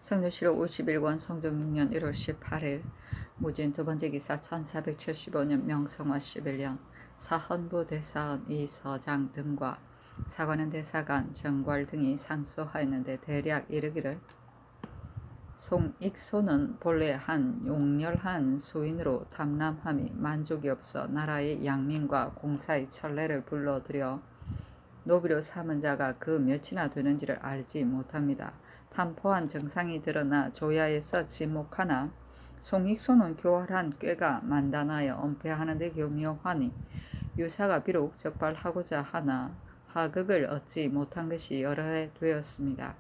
성조실록 51권 성종 6년 1월 18일 무진 두번째 기사 1475년 명성화 11년 사헌부 대사원 이서장 등과 사관원 대사관 정괄 등이 상소하였는데 대략 이르기를 송익소는 본래 한 용렬한 수인으로 탐람함이 만족이 없어 나라의 양민과 공사의 천례를 불러들여 노비로 삼은 자가 그 몇이나 되는지를 알지 못합니다. 탐포한 정상이 드러나 조야에서 지목하나 송익소는 교활한 꾀가 만단하여 은폐하는 데 교묘하니 유사가 비록 적발하고자 하나 하극을 얻지 못한 것이 여러 해 되었습니다.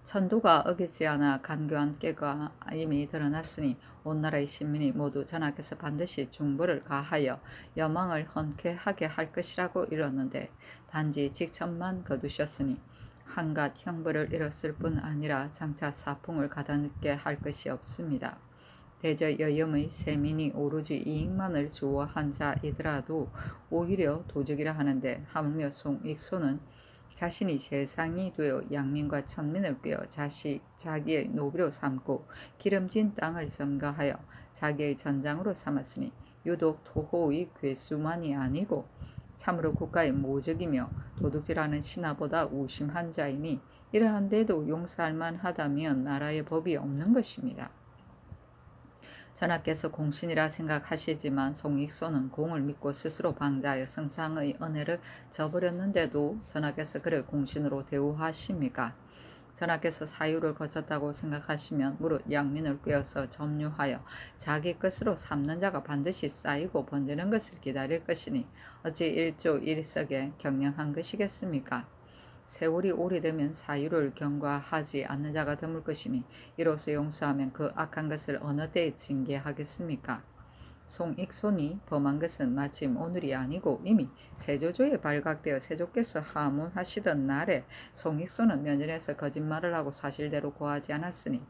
천도가 어기지 않아 간교한 꾀가 이미 드러났으니 온 나라의 신민이 모두 전하께서 반드시 중보를 가하여 여망을 헌쾌하게 할 것이라고 이뤘는데 단지 직천만 거두셨으니 한갓 형벌을 잃었을 뿐 아니라 장차 사풍을 가다늦게 할 것이 없습니다. 대저 여염의 세민이 오로지 이익만을 좋아한 자이더라도 오히려 도적이라 하는데 하물며 송익소는 자신이 재상이 되어 양민과 천민을 꿰어 자기의 노비로 삼고 기름진 땅을 점거하여 자기의 전장으로 삼았으니 유독 토호의 괴수만이 아니고 참으로 국가의 모적이며 도둑질하는 신하보다 우심한 자이니 이러한 데도 용서할 만하다면 나라의 법이 없는 것입니다. 전하께서 공신이라 생각하시지만 송익소는 공을 믿고 스스로 방자하여 성상의 은혜를 저버렸는데도 전하께서 그를 공신으로 대우하십니까? 전하께서 사유를 거쳤다고 생각하시면 무릇 양민을 꿰어서 점유하여 자기 것으로 삼는 자가 반드시 쌓이고 번지는 것을 기다릴 것이니 어찌 일조일석에 경영한 것이겠습니까? 세월이 오래되면 사유를 경과하지 않는 자가 드물 것이니 이로써 용서하면 그 악한 것을 어느 때에 징계하겠습니까? 송익손이 범한 것은 마침 오늘이 아니고 이미 세조조에 발각되어 세조께서 하문하시던 날에 송익손은 면전에서 거짓말을 하고 사실대로 고하지 않았으니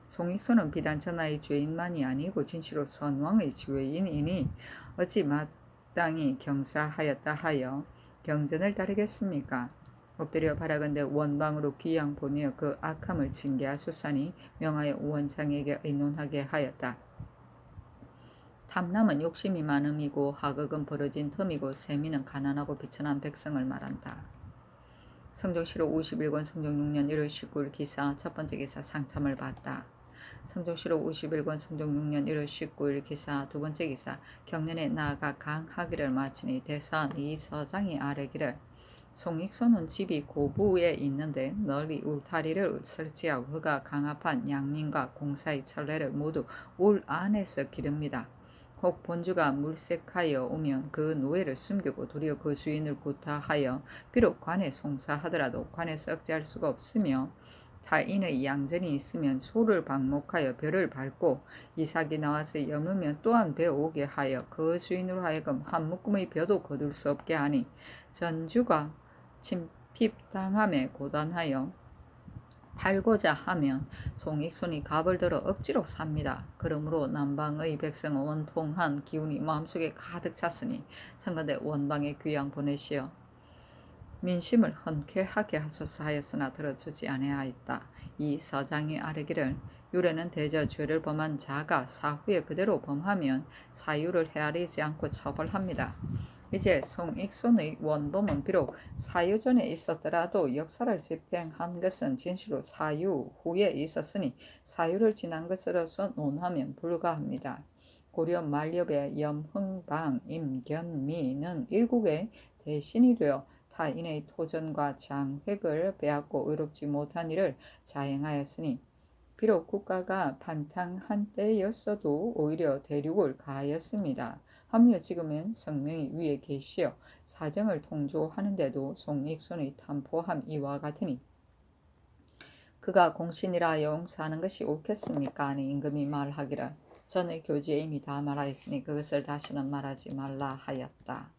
송익손은 비단 전하의 죄인만이 아니고 진시로 선왕의 죄인이니 어찌 마땅히 경사하였다 하여 경전을 따르겠습니까? 엎드려 바라건대 원방으로 귀양 보내어 그 악함을 징계하소서니 명하여 원장에게 의논하게 하였다. 탐람은 욕심이 많음이고 하극은 벌어진 틈이고 세민은 가난하고 비천한 백성을 말한다. 성종실록 51권 성종 6년 1월 19일 기사 첫번째 기사 상참을 받다. 성종실록 51권 성종 6년 1월 19일 기사 두번째 기사 경년에 나아가 강하기를 마치니 대사원 이서장이 아뢰기를 송익소는 집이 고부에 있는데 널리 울타리를 설치하고 그가 강압한 양민과 공사의 천례를 모두 울 안에서 기릅니다. 혹 본주가 물색하여 오면 그 노예를 숨기고 도리어 그 주인을 구타하여 비록 관에 송사하더라도 관에서 억제할 수가 없으며 타인의 양전이 있으면 소를 방목하여 벼를 밟고 이삭이 나와서 여으면 또한 배오게 하여 그 주인으로 하여금 한 묶음의 벼도 거둘 수 없게 하니 전주가 침핍당함에 고단하여 팔고자 하면 송익손이 갑을 들어 억지로 삽니다. 그러므로 남방의 백성은 원통한 기운이 마음속에 가득 찼으니 청컨대 원방에 귀양 보내시어 민심을 헌쾌하게 하소서 하였으나 들어주지 아니하였다. 이 서장이 아뢰기를 유래는 대저 죄를 범한 자가 사후에 그대로 범하면 사유를 헤아리지 않고 처벌합니다. 이제 송익손의 원범은 비록 사유 전에 있었더라도 역사를 집행한 것은 진실로 사유 후에 있었으니 사유를 지난 것으로서 논하면 불가합니다. 고려 만렵의 염흥방, 임견미는 일국의 대신이 되어 타인의 토전과 장획을 빼앗고 의롭지 못한 일을 자행하였으니 비록 국가가 반탕한 때였어도 오히려 대륙을 가하였습니다. 하물며 지금은 성명이 위에 계시어 사정을 통조하는데도 송익손의 탐포함 이와 같으니 그가 공신이라 용서하는 것이 옳겠습니까? 하니 임금이 말하기를 전의 교지에 이미 다 말하였으니 그것을 다시는 말하지 말라 하였다.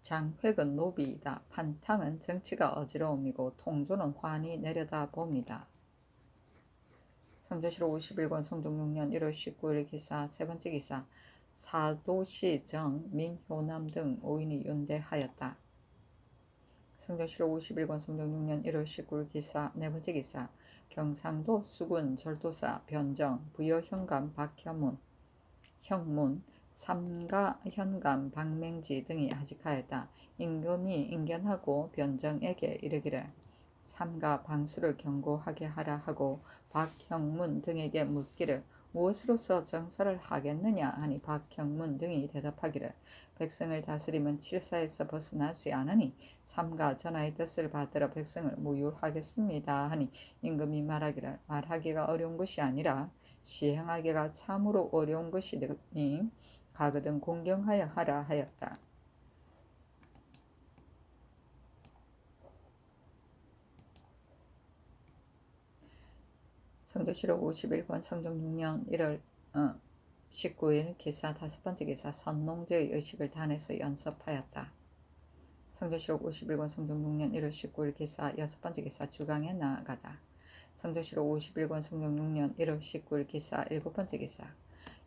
장획은 노비이다. 판탕은 정치가 어지러움이고 통조는 환히 내려다봅니다. 성조실록 51권 성종 6년 1월 19일 기사 세번째 기사 사도시 정, 민효남 등 5인이 윤대하였다. 성경시록 51권 성경 6년 1월 19일 기사 네 번째 기사 경상도 수군 절도사 변정 부여 현감 박현문 형문 삼가 현감 박맹지 등이 하직하였다. 임금이 인견하고 변정에게 이르기를 삼가 방수를 경고하게 하라 하고 박형문 등에게 묻기를 무엇으로서 정사를 하겠느냐 하니 박형문 등이 대답하기를 백성을 다스림은 칠사에서 벗어나지 않으니 삼가 전하의 뜻을 받들어 백성을 무율하겠습니다 하니 임금이 말하기를 말하기가 어려운 것이 아니라 시행하기가 참으로 어려운 것이니 가거든 공경하여 하라 하였다. 성도시록 51권 성경 6년 1월 19일 기사 다섯 번째 기사 선농제의 의식을 단에서 연습하였다. 성도시록 51권 성경 6년 1월 19일 기사 여섯 번째 기사 주강에 나아가다. 성도시록 51권 성경 6년 1월 19일 기사 일곱 번째 기사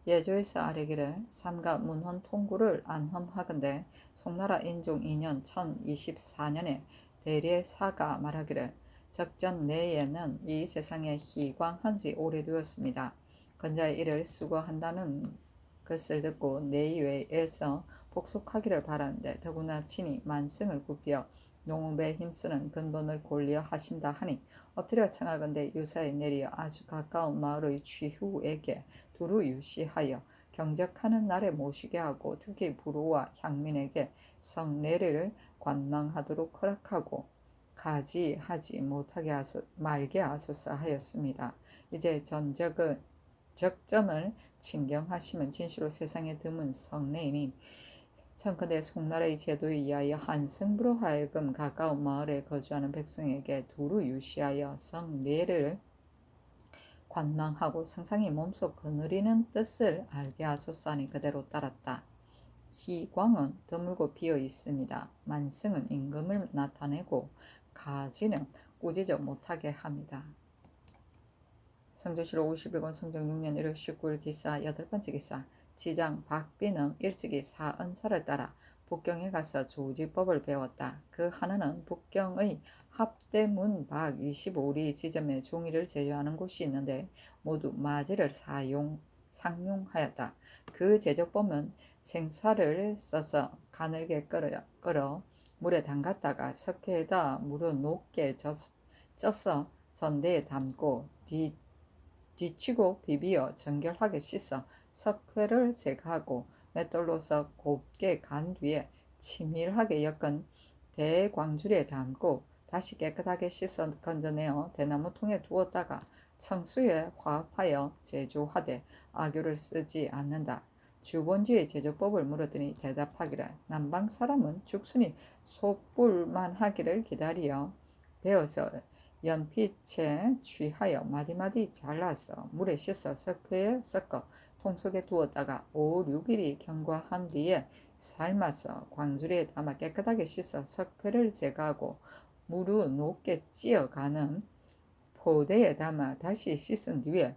예조에서 아뢰기를 삼가 문헌 통구를 안험하건대 송나라 인종 2년 1024년에 대례사가 말하기를 적전 내에는 이 세상에 희광한 지 오래되었습니다. 건자의 일을 수고한다는 것을 듣고 내외에서 복속하기를 바라는데 더구나 친히 만승을 굽혀 농업에 힘쓰는 근본을 골려 하신다 하니 엎드려 청하건대 유사에 내리어 아주 가까운 마을의 취후에게 두루 유시하여 경적하는 날에 모시게 하고 특히 부루와 향민에게 성례를 관망하도록 허락하고 가지하지 못하게 말게 하소서 하였습니다. 이제 적전을 친경하시면 진시로 세상에 드문 성례이니 청컨대 송나라의 제도에 의하여 한승부로 하여금 가까운 마을에 거주하는 백성에게 두루 유시하여 성례를 관망하고 상상이 몸속 거느리는 뜻을 알게 하소서 하니 그대로 따랐다. 희광은 드물고 비어 있습니다. 만승은 임금을 나타내고 가지는 꾸짖어 못하게 합니다. 성조시록 51권 성경 6년 1월 19일 기사 여덟 번째 기사 지장 박비는 일찍이 사은사를 따라 북경에 가서 조지법을 배웠다. 그 하나는 북경의 합대문 박 25리 지점에 종이를 제조하는 곳이 있는데 모두 마지를 상용하였다. 그 제조법은 생사를 써서 가늘게 끓어 물에 담갔다가 석회에다 물을 녹게 쪄서 전대에 담고 뒤치고 비비어 정결하게 씻어 석회를 제거하고 맷돌로서 곱게 간 뒤에 치밀하게 엮은 대광주리에 담고 다시 깨끗하게 씻어 건져내어 대나무통에 두었다가 청수에 화합하여 제조하되 악유를 쓰지 않는다. 주본지의 제조법을 물었더니 대답하기를 남방 사람은 죽순이 솥불만 하기를 기다리어 배어서 연필채 취하여 마디마디 잘라서 물에 씻어 석회에 섞어 통 속에 두었다가 5, 6일이 경과한 뒤에 삶아서 광주리에 담아 깨끗하게 씻어 석회를 제거하고 무르 높게 찧어가는 포대에 담아 다시 씻은 뒤에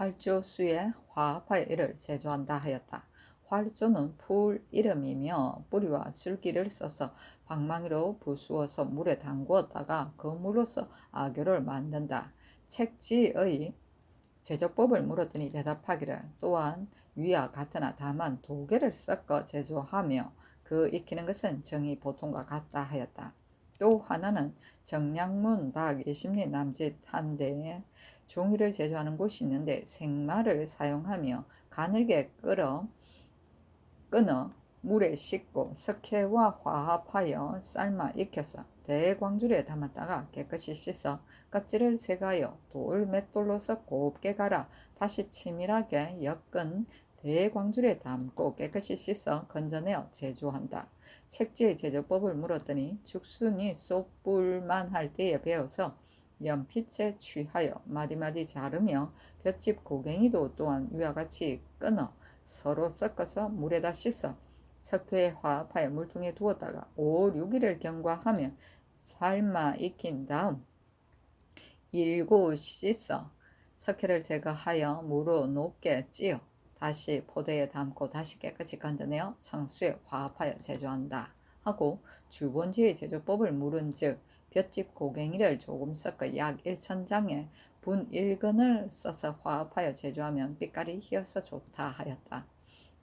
활조수에 화합하여 이를 제조한다 하였다. 활조는 풀 이름이며 뿌리와 줄기를 써서 방망이로 부수어서 물에 담구었다가 그 물로서 악교를 만든다. 책지의 제조법을 물었더니 대답하기를 또한 위와 같으나 다만 도개를 섞어 제조하며 그 익히는 것은 정이 보통과 같다 하였다. 또 하나는 정량문 박 20리 남짓한데 종이를 제조하는 곳이 있는데 생마를 사용하며 가늘게 끊어 물에 씻고 석회와 화합하여 삶아 익혀서 대광주리에 담았다가 깨끗이 씻어 껍질을 제거하여 돌 맷돌로서 곱게 갈아 다시 치밀하게 엮은 대광주리에 담고 깨끗이 씻어 건져내어 제조한다. 책지의 제조법을 물었더니 죽순이 쏙불만 할 때에 베어서 연필에 취하여 마디마디 자르며 볏짚 고갱이도 또한 위와 같이 끊어 서로 섞어서 물에다 씻어 석회에 화합하여 물통에 두었다가 5, 6일을 경과하며 삶아 익힌 다음 일고 씻어 석회를 제거하여 물로 높게 찧어 다시 포대에 담고 다시 깨끗이 건져내어 청수에 화합하여 제조한다. 하고 주본지의 제조법을 물은즉 볏짚 고갱이를 조금 섞어 약 1,000장에 분 1근을 써서 화합하여 제조하면 빛깔이 희어서 좋다 하였다.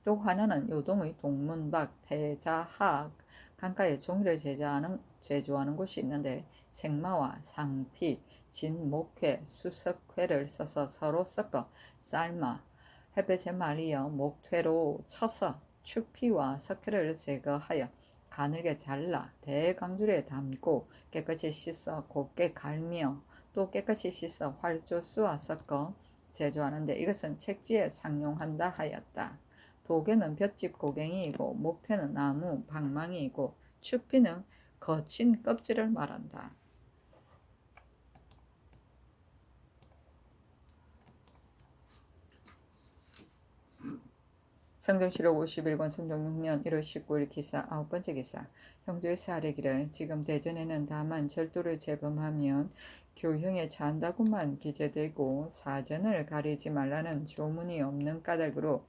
또 하나는 요동의 동문박, 대자하악 강가에 종이를 제조하는 곳이 있는데 생마와 상피, 진목회, 수석회를 써서 서로 섞어 삶아 햇볕에 말리어 목퇴로 쳐서 추피와 석회를 제거하여 가늘게 잘라 대강줄에 담고 깨끗이 씻어 곱게 갈며 또 깨끗이 씻어 활조수와 섞어 제조하는데 이것은 책지에 상용한다 하였다. 도개는 볏짚 고갱이이고 목퇴는 나무 방망이이고 추피는 거친 껍질을 말한다. 성경시록 51권 성경 6년 1월 19일 기사 9번째 기사. 형제에서 아뢰기를 지금 대전에는 다만 절도를 재범하면 교형에 처한다고만 기재되고 사전을 가리지 말라는 조문이 없는 까닭으로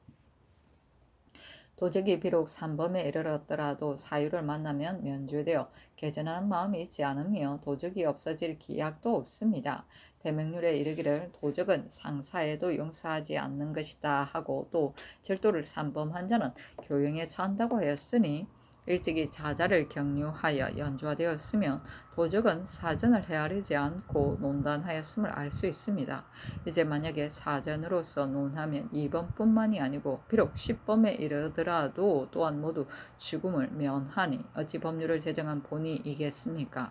도적이 비록 산범에 이르렀더라도 사유를 만나면 면죄되어 개전하는 마음이 있지 않으며 도적이 없어질 기약도 없습니다. 대명률에 이르기를 도적은 상사에도 용서하지 않는 것이다 하고 또 절도를 산범한 자는 교형에 처한다고 하였으니 일찍이 자자를 격려하여 연주하되었으면 도적은 사전을 헤아리지 않고 논단하였음을 알 수 있습니다. 이제 만약에 사전으로서 논하면 2범뿐만이 아니고 비록 10범에 이르더라도 또한 모두 죽음을 면하니 어찌 법률을 제정한 본이 이겠습니까?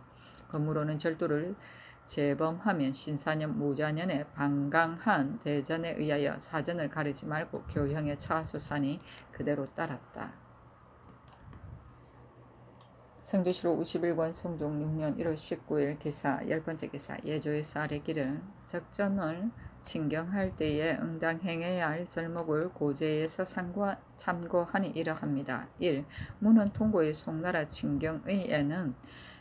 그러므로는 절도를 재범하면 신사년 무자년에 방강한 대전에 의하여 사전을 가리지 말고 교형에 처하소사니 그대로 따랐다. 성조시록 51권 성종 6년 1월 19일 기사 10번째 기사. 예조에서 아뢰기를 적전을 친경할 때에 응당 행해야 할 절목을 고제에서 참고하니 이러합니다. 1. 문헌 통고의 송나라 친경의에는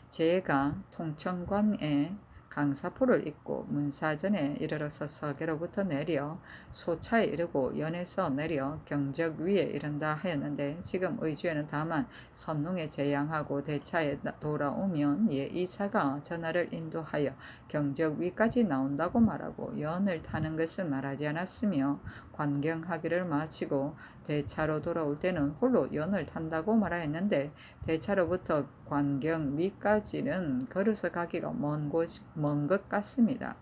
제가 통청관에 강사포를 입고 문사전에 이르러서 서계로부터 내려 소차에 이르고 연에서 내려 경적 위에 이른다 하였는데 지금 의주에는 다만 선농에 재양하고 대차에 돌아오면 예이사가 전하를 인도하여 경적 위까지 나온다고 말하고 연을 타는 것은 말하지 않았으며 관경하기를 마치고 대차로 돌아올 때는 홀로 연을 탄다고 말하였는데 대차로부터 관경 위까지는 걸어서 가기가 먼 것 같습니다.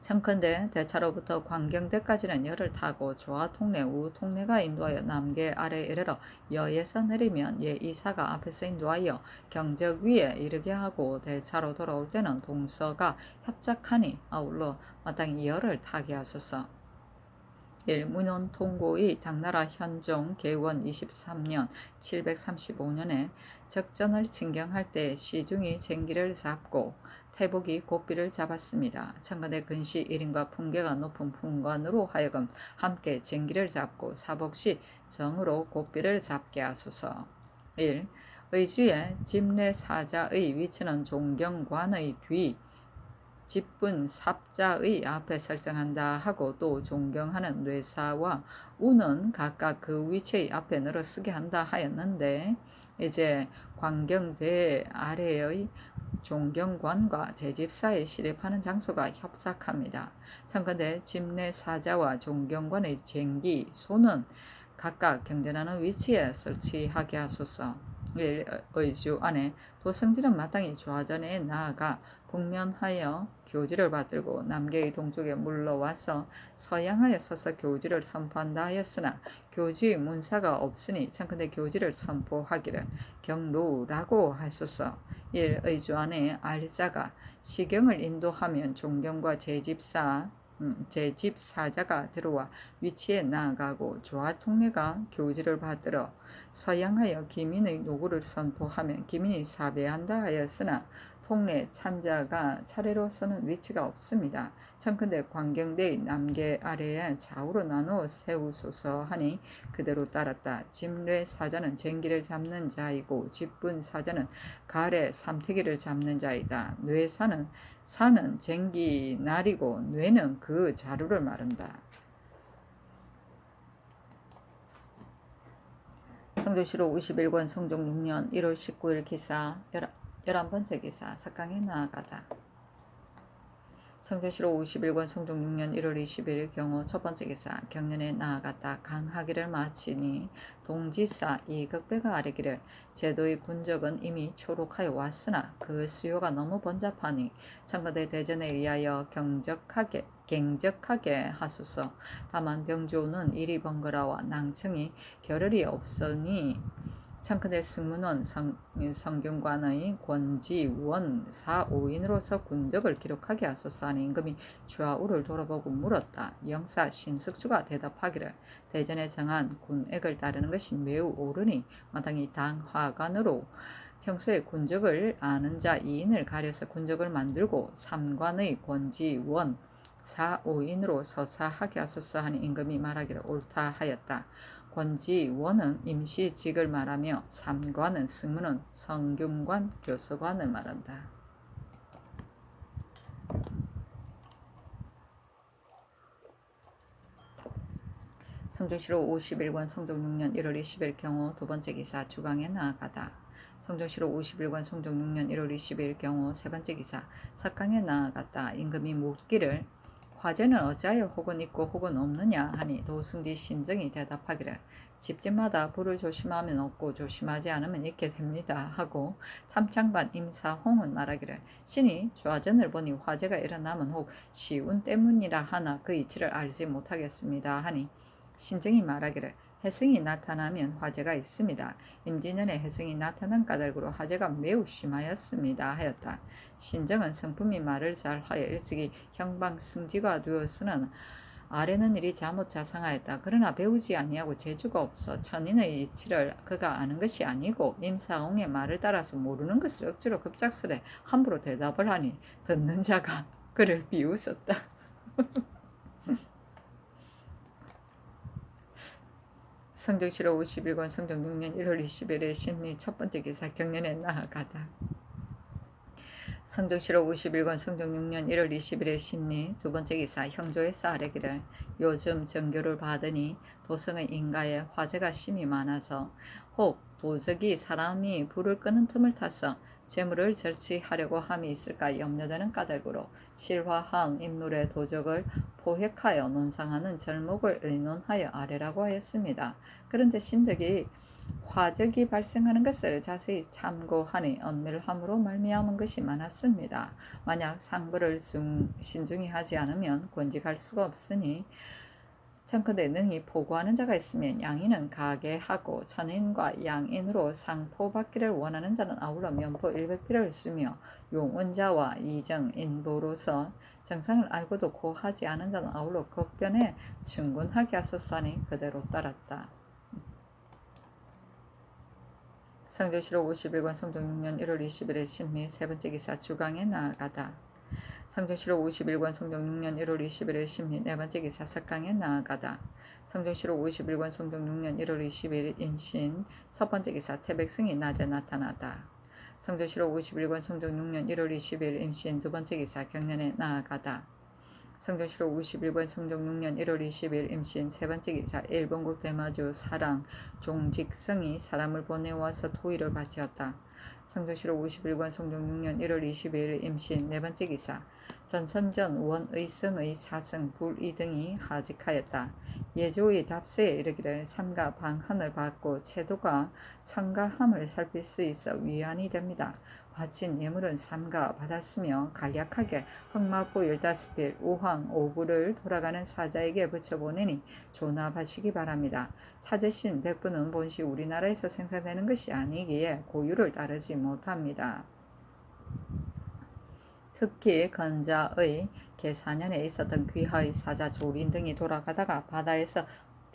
청컨대 대차로부터 관경대까지는 열을 타고 조하통례, 우통례가 인도하여 남계 아래 이르러 여에서 내리면 예이사가 앞에서 인도하여 경적 위에 이르게 하고 대차로 돌아올 때는 동서가 협작하니 아울러 마땅히 열을 타게 하소서. 1. 문헌 통고의 당나라 현종 개원 23년 735년에 적전을 진경할 때 시중이 쟁기를 잡고 태복이 고삐를 잡았습니다. 청건대 근시 1인과 풍계가 높은 풍관으로 하여금 함께 쟁기를 잡고 사복시 정으로 고삐를 잡게 하소서. 1. 의주의 집례사자의 위치는 종경관의 뒤 집분 삽자의 앞에 설정한다 하고 또 존경하는 뇌사와 우는 각각 그 위치의 앞에 늘어쓰게 한다 하였는데 이제 관경대 아래의 존경관과 제집사에 시립하는 장소가 협착합니다. 참건대 집례사자와 존경관의 쟁기, 소는 각각 경전하는 위치에 설치하게 하소서. 의주 안에 도성질은 마땅히 좌전에 나아가 북면하여 교지를 받들고 남계의 동쪽에 물러와서 서양하여 서서 교지를 선포한다 하였으나 교지의 문사가 없으니 청컨대 교지를 선포하기를 경로라고 하소서. 1. 의주 안에 알자가 시경을 인도하면 존경과 제집사자가 들어와 위치에 나아가고 조하통례가 교지를 받들어 서양하여 기민의 노고를 선포하면 기민이 사배한다 하였으나 통례 찬자가 차례로 서는 위치가 없습니다. 청컨대 관경대의 남계 아래에 좌우로 나누어 세우소서 하니 그대로 따랐다. 집례사자는 쟁기를 잡는 자이고 집분사자는 가래 삼태기를 잡는 자이다. 사는 쟁기 날이고 뇌는 그 자루를 마른다. 성조시로 51권 성종 6년 1월 19일 기사 11번째 기사 석강에 나아가다. 성조시로 51권 성종 6년 1월 20일 경우 첫 번째 기사 경련에 나아갔다. 강하기를 마치니 동지사 이극배가 아뢰기를 제도의 군적은 이미 초록하여 왔으나 그 수요가 너무 번잡하니 청와대 대전에 의하여 갱적하게 하소서. 다만 병조는 일이 번거라와 낭청이 겨를이 없으니 청와대 승문원 성균관의 권지원 4~5인으로서 군적을 기록하게 하소서 하니 임금이 좌우를 돌아보고 물었다. 영사 신숙주가 대답하기를 대전에 정한 군액을 따르는 것이 매우 옳으니 마땅히 당화관으로 평소에 군적을 아는 자 2인을 가려서 군적을 만들고 삼관의 권지원 4~5인으로 서사하게 하소서 하니 임금이 말하기를 옳다 하였다. 권지원은 임시직을 말하며 삼관은 승문은 성균관 교서관을 말한다. 성조시로 51권 성종 6년 1월 20일 경우 두 번째 기사 주강에 나아가다. 성조시로 51권 성종 6년 1월 20일 경우 세 번째 기사 석강에 나아갔다. 임금이 묻기를 화재는 어찌하여 혹은 있고 혹은 없느냐 하니 도승지 신정이 대답하기를 집집마다 불을 조심하면 없고 조심하지 않으면 있게 됩니다 하고 참창관 임사홍은 말하기를 신이 좌전을 보니 화재가 일어나면 혹 시운 때문이라 하나 그 이치를 알지 못하겠습니다 하니 신정이 말하기를 해승이 나타나면 화재가 있습니다. 임진년에 해승이 나타난 까닭으로 화재가 매우 심하였습니다 하였다. 신정은 성품이 말을 잘하여 일찍이 형방승지가 되었으나 아래는 일이 잘못 자상하였다. 그러나 배우지 아니하고 재주가 없어 천인의 이치를 그가 아는 것이 아니고 임사홍의 말을 따라서 모르는 것을 억지로 급작스레 함부로 대답을 하니 듣는 자가 그를 비웃었다. 성정시로 51권 성종 6년 1월 20일에 신미 첫 번째 기사 경련에 나아가다. 성정시로 51권 성종 6년 1월 20일에 신미 두 번째 기사 형조에서 아뢰기를 요즘 정교를 받으니 도성의 인가에 화재가 심히 많아서 혹 도적이 사람이 불을 끄는 틈을 타서 재물을 절취하려고 함이 있을까 염려되는 까닭으로 실화한 인물의 도적을 포획하여 논상하는 절목을 의논하여 아래라고 하였습니다. 그런데 신덕이 화적이 발생하는 것을 자세히 참고하니 은밀함으로 말미암은 것이 많았습니다. 만약 상부를 신중히 하지 않으면 권직할 수가 없으니 청컨대 능히 포고하는 자가 있으면 양인은 가게 하고 천인과 양인으로 상포받기를 원하는 자는 아울러 면포 100필을 쓰며 용언자와 이정인보로서 정상을 알고도 고하지 않은 자는 아울러 극변에 증군하게 하소서 하니 그대로 따랐다. 성조시로 51권 성종 6년 1월 20일에 신미 세 번째 기사 주강에 나아가다. 성조시로 51권 성종 6년 1월 20일에 신미 네 번째 기사 석강에 나아가다. 성조시로 51권 성종 6년 1월 20일 임신 첫 번째 기사 태백승이 낮에 나타나다. 성조시로 51권 성종 6년 1월 20일 임신 두 번째 기사 경련에 나아가다. 성조시로 51권 성종 6년 1월 20일 임신 세 번째 기사 일본국 대마주 사랑 종직성이 사람을 보내와서 토의를 바치었다. 성조시로 51권 성종 6년 1월 20일 임신 네 번째 기사 전선전 원의성의 사성 불이 등이 하직하였다. 예조의 답세에 이르기를 삼가 방한을 받고 채도가 청가함을 살필 수 있어 위안이 됩니다. 바친 예물은 삼가 받았으며 간략하게 흑마포 15필 우황 5부를 돌아가는 사자에게 붙여보내니 존합하시기 바랍니다. 찾으신 백부는 본시 우리나라에서 생산되는 것이 아니기에 고유를 따르지 못합니다. 특히 건자의 계사년에 있었던 귀하의 사자 조린 등이 돌아가다가 바다에서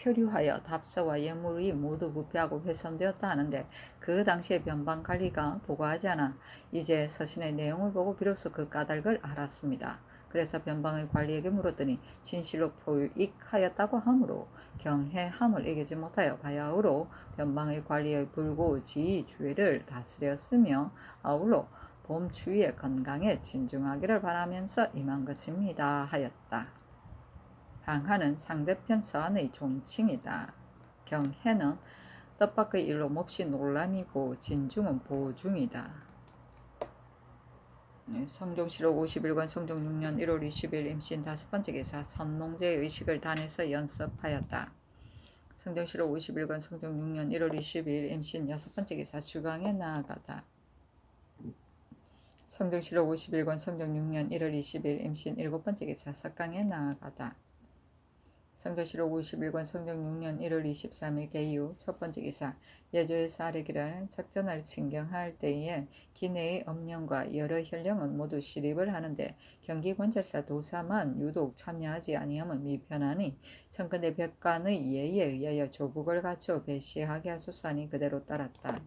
표류하여 답서와 예물이 모두 부패하고 훼손되었다 하는데 그 당시에 변방관리가 보고하지 않아 이제 서신의 내용을 보고 비로소 그 까닭을 알았습니다. 그래서 변방의 관리에게 물었더니 진실로 포획하였다고 하므로 경해함을 이기지 못하여 바야흐로 변방의 관리의 불고지주의를 다스렸으며 아울러 봄 추위에 건강에 진중하기를 바라면서 임한 것입니다 하였다. 방하는 상대편 서안의 종칭이다. 경해는 뜻밖의 일로 몹시 논란이고 진중은 보중이다. 성종실록 51권 성종 6년 1월 20일 임신 5번째 기사 선농제의 의식을 단에서 연습하였다. 성종실록 51권 성종 6년 1월 20일 임신 6번째 기사 주강에 나아가다. 성종실록 51권 성종 6년 1월 20일 임신 7번째 기사 석강에 나아가다. 성종실록 51권 성종 6년 1월 23일 개유 첫 번째 기사 예조에서 아래기를 작전을 진경할 때에 기내의 엄령과 여러 현령은 모두 시립을 하는데 경기권찰사 도사만 유독 참여하지 아니함은 미편하니 청근대 백관의 예에 의하여 조국을 갖추어 배시하게 하소서하니 그대로 따랐다.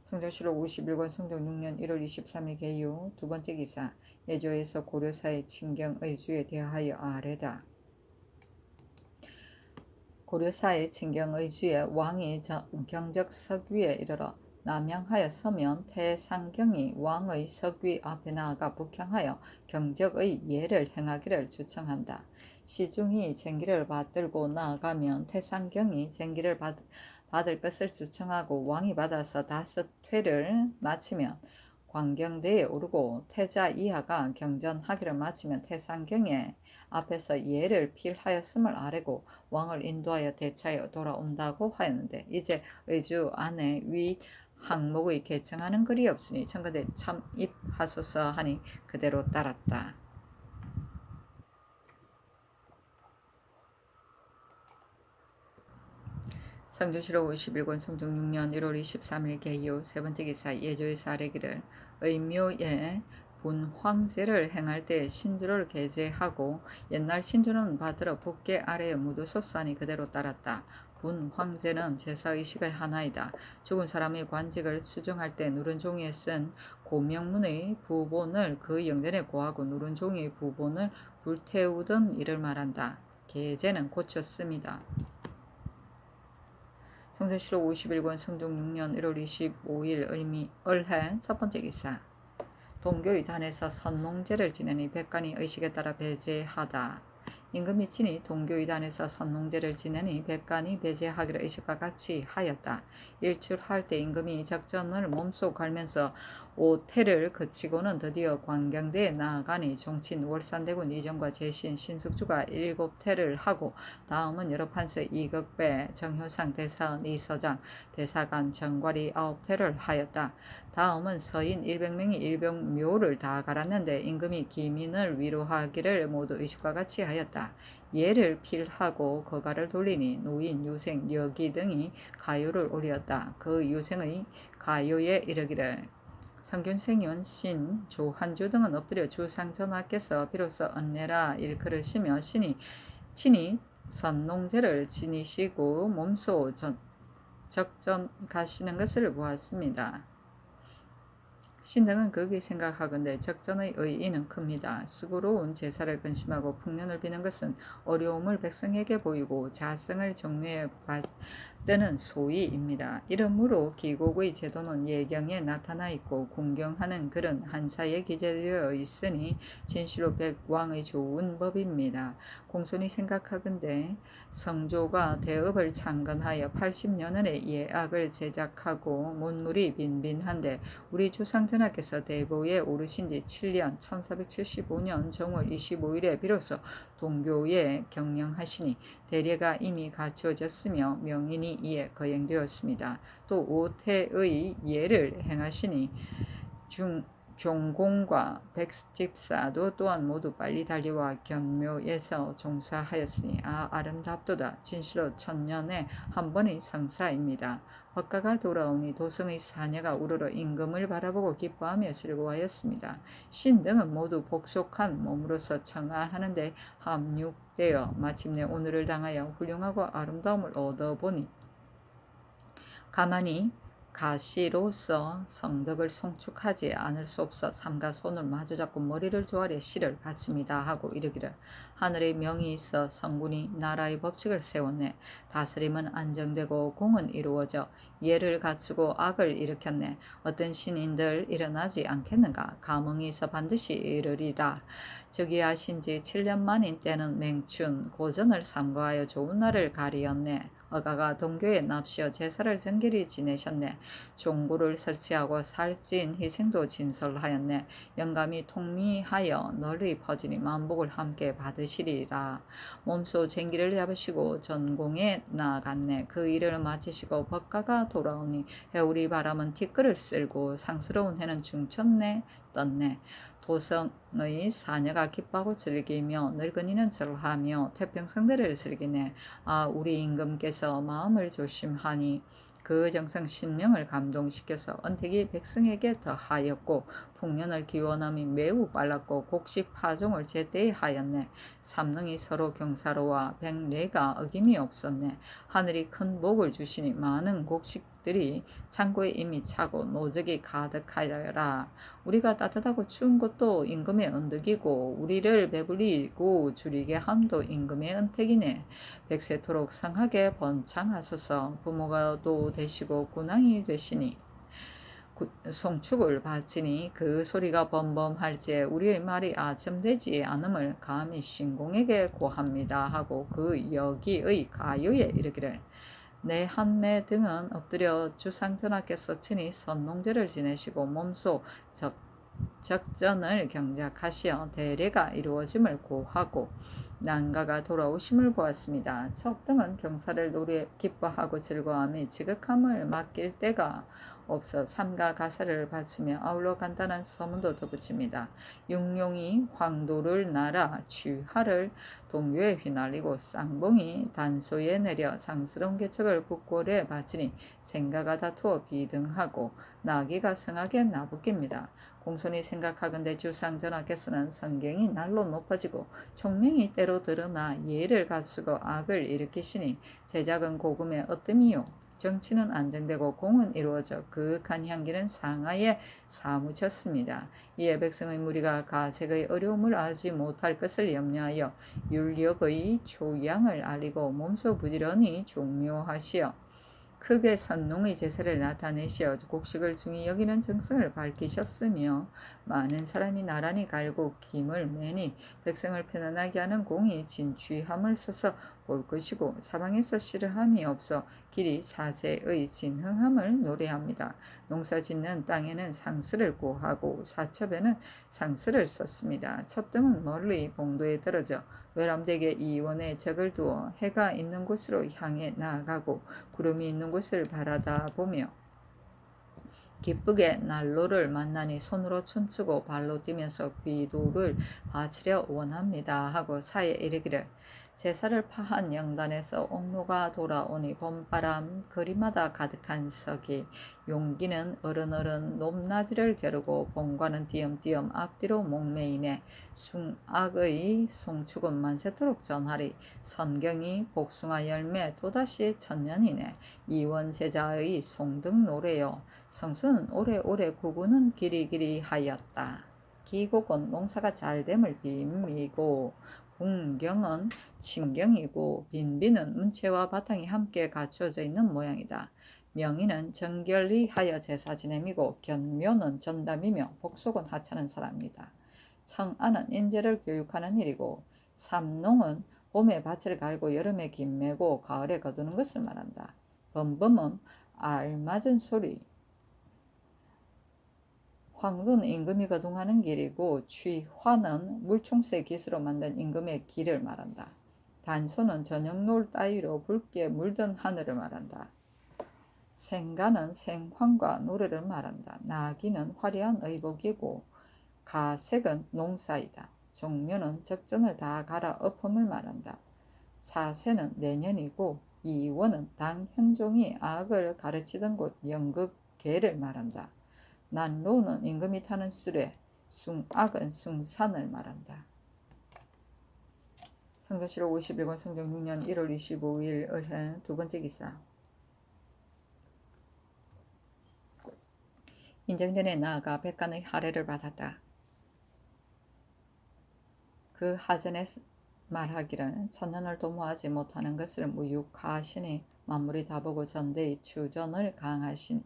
성종실록 51권 성종 6년 1월 23일 개유 두 번째 기사 예조에서 고려사의 친경의주에 대하여 아래다. 고려사의 친경의주에 왕이 경적 석위에 이르러 남양하여 서면 태상경이 왕의 석위 앞에 나아가 북향하여 경적의 예를 행하기를 주청한다. 시중이 쟁기를 받들고 나아가면 태상경이 쟁기를 받을 것을 주청하고 왕이 받아서 5회를 마치면 광경대에 오르고 태자 이하가 경전하기를 마치면 태상경에 앞에서 예를 필하였음을 아뢰고 왕을 인도하여 대차에 돌아온다고 하였는데 이제 의주 안에 위 항목의 개청하는 글이 없으니 청근대 참입하소서 하니 그대로 따랐다. 성종실록 51권 성종 6년 1월 23일 개요 세 번째 기사 예조에서 아래기를 의묘에 분황제를 행할 때 신주를 게재하고 옛날 신주는 받들어 붓게 아래에 묻으소서하니 그대로 따랐다. 분황제는 제사의식의 하나이다. 죽은 사람의 관직을 수정할 때 누른 종이에 쓴 고명문의 부본을 그 영전에 고하고 누른 종이의 부본을 불태우던 일을 말한다. 게재는 고쳤습니다. 성종실록 51권 성종 6년 1월 25일 을해 첫 번째 기사 동교의 단에서 선농제를 지내니 백관이 의식에 따라 배제하다. 임금이 친히 동교의 단에서 선농제를 지내니 백관이 배제하기를 의식과 같이 하였다. 일출할 때 임금이 작전을 몸소 갈면서 5태를 거치고는 드디어 광경대에 나아가니 종친 월산대군 이정과 제신 신숙주가 7태를 하고 다음은 여러 판서 이극배 정효상 대사은 이서장 대사관 정괄이 9태를 하였다. 다음은 서인 100명이 일병묘를 다 갈았는데 임금이 기민을 위로하기를 모두 의식과 같이 하였다. 예를 필하고 거가를 돌리니 노인, 유생, 여기 등이 가요를 올렸다. 그 유생의 가요에 이르기를 성균생윤, 신, 조한주 등은 엎드려 주상전하께서 비로소 언내라 일컬으시며 신이 친히 선농제를 지니시고 몸소 적전 가시는 것을 보았습니다. 신등은 그렇게 생각하건대 적전의 의의는 큽니다. 수고로운 제사를 근심하고 풍년을 비는 것은 어려움을 백성에게 보이고 자성을 종묘에 받드는 소위입니다. 이러므로 기곡의 제도는 예경에 나타나 있고 궁경하는 글은 한사에 기재되어 있으니 진실로 백왕의 좋은 법입니다. 공손히 생각하건대 성조가 대업을 창건하여 80년원의 예악을 제작하고 문물이 빈빈한데 우리 주상전하께서 대보에 오르신 지 7년 1475년 정월 25일에 비로소 동교에 경영하시니 대례가 이미 갖추어졌으며 명인이 이에 거행되었습니다. 또 5태의 예를 행하시니 종공과 백집사도 또한 모두 빨리 달리와 견묘에서 종사하였으니 아름답도다. 진실로 천년에 한 번의 성사입니다. 법가가 돌아오니 도성의 사녀가 우러러 임금을 바라보고 기뻐하며 즐거워하였습니다. 신등은 모두 복속한 몸으로서 청하하는데 합육되어 마침내 오늘을 당하여 훌륭하고 아름다움을 얻어보니 가만히 가시로서 성덕을 송축하지 않을 수 없어 삼가 손을 마주잡고 머리를 조아려 시를 바칩니다 하고 이르기를 하늘의 명이 있어 성군이 나라의 법칙을 세웠네. 다스림은 안정되고 공은 이루어져 예를 갖추고 악을 일으켰네. 어떤 신인들 일어나지 않겠는가. 감흥이 있어 반드시 이르리라. 즉위하신 지 7년 만인 때는 맹춘 고전을 삼가하여 좋은 날을 가리었네. 어가가 동교에 납시어 제사를 정결히 지내셨네. 종구를 설치하고 살찐 희생도 진설하였네. 영감이 통미하여 널리 퍼지니 만복을 함께 받으시리라. 몸소 쟁기를 잡으시고 전공에 나아갔네. 그 일을 마치시고 법가가 돌아오니 해오리 바람은 티끌을 쓸고 상스러운 해는 중천내 떴네. 도성의 사녀가 기뻐하고 즐기며 늙은이는 절하며 태평성대를 즐기네. 아, 우리 임금께서 마음을 조심하니 그 정성 신명을 감동시켜서 언택이 백성에게 더하였고 풍년을 기원함이 매우 빨랐고 곡식 파종을 제때에 하였네. 삼능이 서로 경사로와 백례가 어김이 없었네. 하늘이 큰 복을 주시니 많은 곡식들이 창고에 이미 차고 노적이 가득하여라. 우리가 따뜻하고 추운 것도 임금의 은덕이고 우리를 배불리고 줄이게 함도 임금의 은택이네. 백세토록 성하게 번창하소서. 부모가도 되시고 군왕이 되시니 송축을 바치니 그 소리가 범범할지에 우리의 말이 아첨되지 않음을 감히 신공에게 고합니다 하고 그 여기의 가요에 이르기를 내 한매 등은 엎드려 주상전하께서 친히 선농제를 지내시고 몸소 적전을 경작하시어 대례가 이루어짐을 고하고 난가가 돌아오심을 보았습니다. 첩등은 경사를 노래 기뻐하고 즐거워하며 지극함을 맡길 때가 없어 삼가 가사를 바치며 아울러 간단한 서문도 덧붙입니다. 육룡이 황도를 날아 취하를 동요에 휘날리고 쌍봉이 단소에 내려 상스러운 개척을 북골에 바치니 생가가 다투어 비등하고 나귀가 성하게 나부깁니다. 공손히 생각하건대 주상전하께서는 성경이 날로 높아지고 총명이 때로 드러나 예를 갖추고 악을 일으키시니 제작은 고금의 어뜸이요 정치는 안정되고 공은 이루어져 그윽한 향기는 상하에 사무쳤습니다. 이에 백성의 무리가 가색의 어려움을 알지 못할 것을 염려하여 율력의 초양을 알리고 몸소 부지런히 종묘하시어 크게 선농의 제사를 나타내시어 곡식을 중히 여기는 정성을 밝히셨으며 많은 사람이 나란히 갈고 김을 매니 백성을 편안하게 하는 공이 진취함을 써서 볼 것이고 사방에서 싫어함이 없어 길이 사세의 진흥함을 노래합니다. 농사 짓는 땅에는 상스를 구하고 사첩에는 상스를 썼습니다. 첩등은 멀리 봉도에 떨어져 외람되게 이원에 적을 두어 해가 있는 곳으로 향해 나아가고 구름이 있는 곳을 바라다 보며 기쁘게 난로를 만나니 손으로 춤추고 발로 뛰면서 비도를 바치려 원합니다 하고 사에 이르기를 제사를 파한 영단에서 옥로가 돌아오니 봄바람 거리마다 가득한 석이 용기는 어른어른 높낮이를 겨루고 봉과는 띄엄띄엄 앞뒤로 목매이네. 숭악의 송축은 만세토록 전하리 선경이 복숭아 열매 또다시 천년이네. 이원 제자의 송등 노래요 성수는 오래오래 구구는 기리기리 하였다. 기곡은 농사가 잘됨을 빕니고 궁경은 친경이고 빈비는 문체와 바탕이 함께 갖추어져 있는 모양이다. 명의는 정결히 하여 제사 지냄이고 견묘는 전담이며 복속은 하찮은 사람이다. 청아는 인재를 교육하는 일이고 삼농은 봄에 밭을 갈고 여름에 김 매고 가을에 거두는 것을 말한다. 범범은 알맞은 소리 황도는 임금이 거동하는 길이고 취화는 물총새 깃으로 만든 임금의 길을 말한다. 단소는 저녁놀 따위로 붉게 물든 하늘을 말한다. 생가는 생황과 노래를 말한다. 나귀는 화려한 의복이고 가색은 농사이다. 종묘는 적전을 다 갈아 엎음을 말한다. 사세는 내년이고 이원은 당 현종이 악을 가르치던 곳 연극계를 말한다. 난로는 임금이 타는 수레, 숭악은 숭산을 말한다. 성경시로 51권 성경 6년 1월 25일 을해 두 번째 기사. 인정전에 나아가 백간의 할애를 받았다. 그 하전에 말하기를 천년을 도모하지 못하는 것을 무육하시니 만물이 다 보고 전대의 추전을 강하신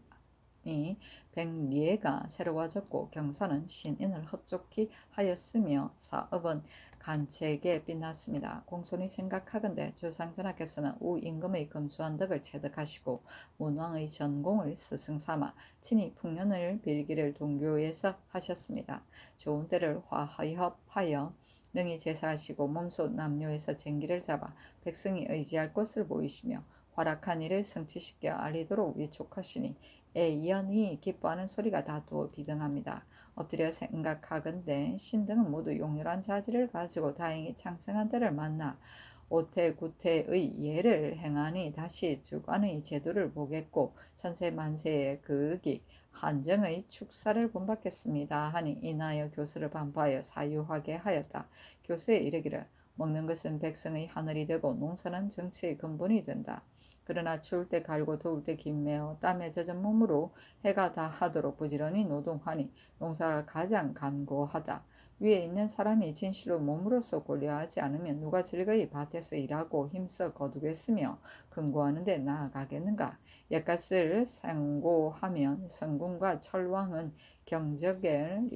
경선이 백리에가 새로워졌고 경선은 신인을 흡족히 하였으며 사업은 간책에 빛났습니다. 공손히 생각하건대 주상전하께서는 우임금의 금수한 덕을 체득하시고 문왕의 전공을 스승삼아 친히 풍년을 빌기를 동교에서 하셨습니다. 좋은 때를 화합하여 능히 제사하시고 몸소 남녀에서 쟁기를 잡아 백성이 의지할 것을 보이시며 활악한 일을 성취시켜 알리도록 위촉하시니 애연히 기뻐하는 소리가 다투어 비등합니다. 엎드려 생각하건대 신등은 모두 용렬한 자질을 가지고 다행히 창성한 때를 만나 오태구태의 예를 행하니 다시 주관의 제도를 보겠고 천세만세의 극이 한정의 축사를 본받겠습니다 하니 인하여 교수를 반포하여 사유하게 하였다. 교수에 이르기를 먹는 것은 백성의 하늘이 되고 농사는 정치의 근본이 된다. 그러나 추울 때 갈고 더울 때 김매어 땀에 젖은 몸으로 해가 다하도록 부지런히 노동하니 농사가 가장 간고하다. 위에 있는 사람이 진실로 몸으로서 고려하지 않으면 누가 즐거이 밭에서 일하고 힘써 거두겠으며 근고하는 데 나아가겠는가. 옛것을 상고하면 성군과 철왕은 경적을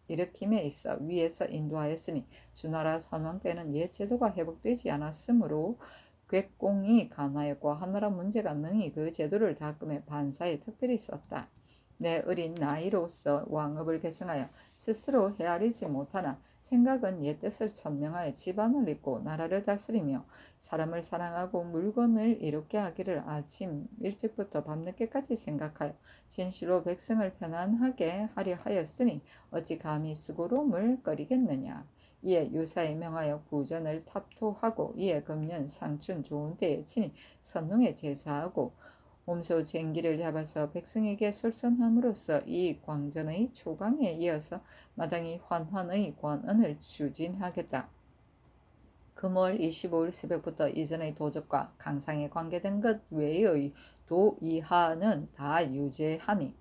일으킴에 있어 위에서 인도하였으니 주나라 선왕 때는 옛 제도가 회복되지 않았으므로 궤공이 가나였고 하나라 문제가 능히 그 제도를 닦음에 반사에 특별히 썼다. 내 어린 나이로서 왕업을 계승하여 스스로 헤아리지 못하나 생각은 옛 뜻을 천명하여 집안을 잇고 나라를 다스리며 사람을 사랑하고 물건을 이롭게 하기를 아침 일찍부터 밤늦게까지 생각하여 진실로 백성을 편안하게 하려 하였으니 어찌 감히 수고로움을 꺼리겠느냐. 이에 유사에 명하여 구전을 탑토하고 이에 금년 상춘 좋은 때에 친히 선농에 제사하고 몸소 쟁기를 잡아서 백성에게 솔선함으로써 이 광전의 초강에 이어서 마땅히 환환의 관언을 추진하겠다. 금월 25일 새벽부터 이전의 도적과 강상에 관계된 것 외의 도이하는 다 유죄하니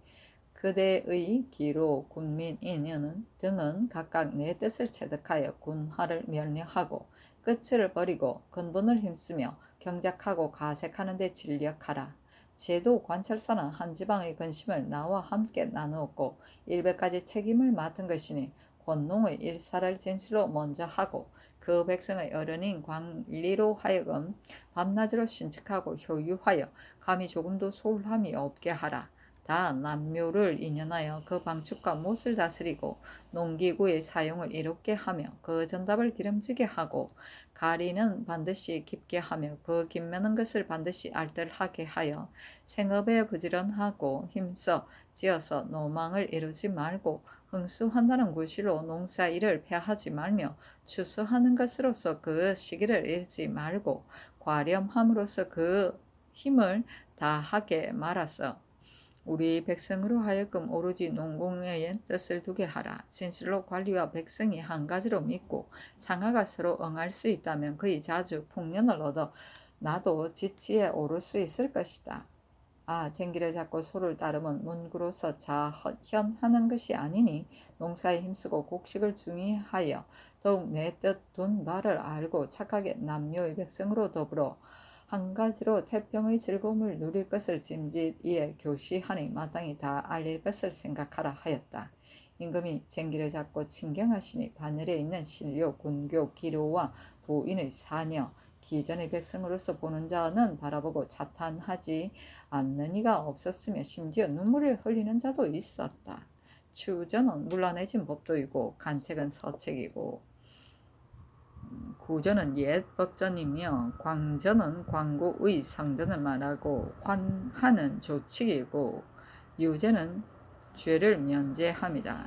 그대의 기로 군민인은 등은 각각 내 뜻을 체득하여 군하를 멸려하고 끝을 버리고 근본을 힘쓰며 경작하고 가색하는 데 진력하라. 제도 관찰사는 한 지방의 근심을 나와 함께 나누었고 일백까지 책임을 맡은 것이니 권농의 일사를 진실로 먼저 하고 그 백성의 어른인 관리로 하여금 밤낮으로 신측하고 효유하여 감히 조금도 소홀함이 없게 하라. 다 남묘를 인연하여 그 방축과 못을 다스리고 농기구의 사용을 이롭게 하며 그 전답을 기름지게 하고 가리는 반드시 깊게 하며 그 김매는 것을 반드시 알뜰하게 하여 생업에 부지런하고 힘써 지어서 노망을 이루지 말고 흥수한다는 구실로 농사일을 폐하지 말며 추수하는 것으로서 그 시기를 잃지 말고 과렴함으로써 그 힘을 다하게 말아서 우리 백성으로 하여금 오로지 농공의 뜻을 두게 하라. 진실로 관리와 백성이 한 가지로 믿고 상하가 서로 응할 수 있다면 그의 자주 풍년을 얻어 나도 지치에 오를 수 있을 것이다. 쟁기를 잡고 소를 따르면 문구로서 자현하는 것이 아니니 농사에 힘쓰고 곡식을 중의하여 더욱 내 뜻 둔 바를 알고 착하게 남녀의 백성으로 더불어 한 가지로 태평의 즐거움을 누릴 것을 짐짓이에 교시하니 마땅히 다 알릴 것을 생각하라 하였다. 임금이 쟁기를 잡고 친경하시니 바늘에 있는 신료, 군교, 기료와 도인의 사녀, 기전의 백성으로서 보는 자는 바라보고 자탄하지 않는 이가 없었으며 심지어 눈물을 흘리는 자도 있었다. 추전은 물러내진 법도이고 간책은 서책이고 구전은 옛 법전이며 광전은 광고의 성전을 말하고 환하는 조칙이고 유죄는 죄를 면제합니다.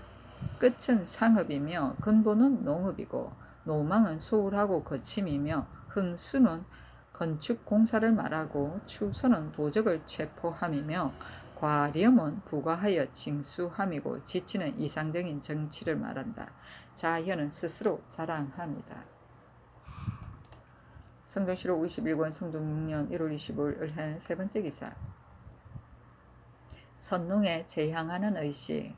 끝은 상업이며 근본은 농업이고 노망은 소홀하고 거침이며 흥수는 건축 공사를 말하고 추소는 도적을 체포함이며 과렴은 부과하여 징수함이고 지치는 이상적인 정치를 말한다. 자현은 스스로 자랑합니다. 성종시로 51권 성종 6년 1월 25일 을해 세 번째 기사. 선농에 재향하는 의식.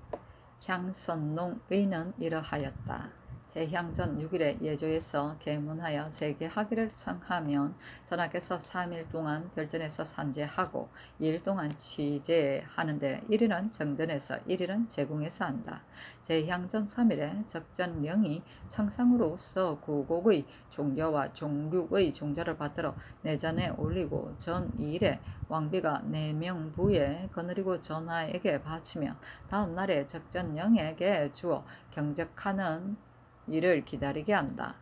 향선농의는 이러하였다. 대향전 6일에 예조에서 계문하여 재개하기를 청하면 전하께서 3일 동안 별전에서 산제하고 2일 동안 치제하는데 1일은 정전에서 1일은 제궁에서 한다. 재향전 3일에 적전령이 청상으로서 구곡의 종교와 종륙의 종자를 받들어 내전에 올리고 전 2일에 왕비가 내명부에 거느리고 전하에게 바치면 다음 날에 적전령에게 주어 경적하는 일을 기다리게 한다.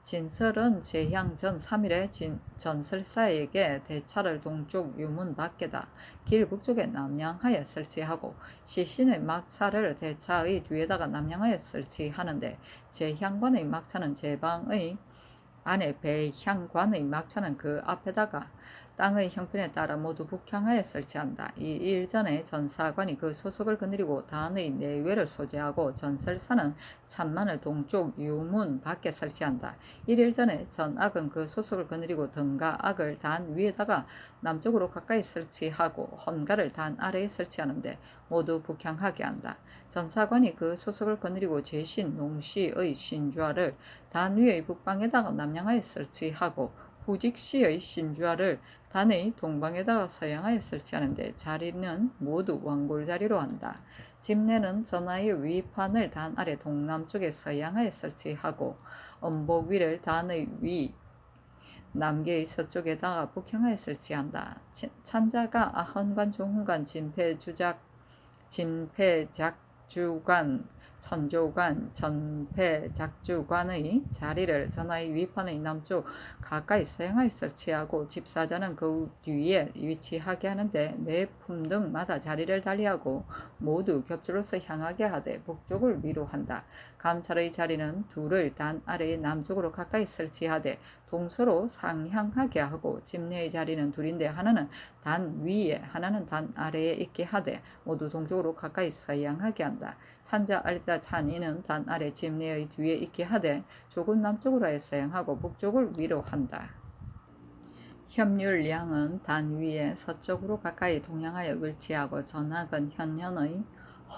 진설은 재향 전 3일에 전설사에게 대차를 동쪽 유문 밖에다 길 북쪽에 남양하여 설치하고 시신의 막차를 대차의 뒤에다가 남양하여 설치하는데 재향관의 막차는 제방의 안에 배향관의 막차는 그 앞에다가 땅의 형편에 따라 모두 북향하여 설치한다. 이 일 전에 전사관이 그 소속을 거느리고 단의 내외를 소재하고 전설사는 참만을 동쪽 유문 밖에 설치한다. 1일 전에 전악은 그 소속을 거느리고 등과 악을 단 위에다가 남쪽으로 가까이 설치하고 헌가를 단 아래에 설치하는데 모두 북향하게 한다. 전사관이 그 소속을 거느리고 제신 농시의 신주화를 단 위의 북방에다가 남양하여 설치하고 후직시의 신주화를 단의 동방에다가 서양하여 설치하는데 자리는 모두 왕골자리로 한다. 집내는 전하의 위판을 단 아래 동남쪽에 서양하여 설치하고 엄복 위를 단의 위 남계의 서쪽에다가 북향하여 설치한다. 찬자가 아헌관, 종훈관, 진패작주관, 천조관, 전패작주관의 자리를 전하의 위판의 남쪽 가까이 서양하여 설치하고 집사자는 그 뒤에 위치하게 하는데 매 품등마다 자리를 달리하고 모두 겹줄로서 향하게 하되 북쪽을 위로 한다. 감찰의 자리는 둘을 단 아래의 남쪽으로 가까이 설치하되 동서로 상향하게 하고 집내의 자리는 둘인데 하나는 단 위에 하나는 단 아래에 있게 하되 모두 동쪽으로 가까이 서양하게 한다. 찬자 알자 찬이는 단 아래 집내의 뒤에 있게 하되 조금 남쪽으로 하여 서양하고 북쪽을 위로 한다. 협률량은 단 위에 서쪽으로 가까이 동향하여 위치하고 전악은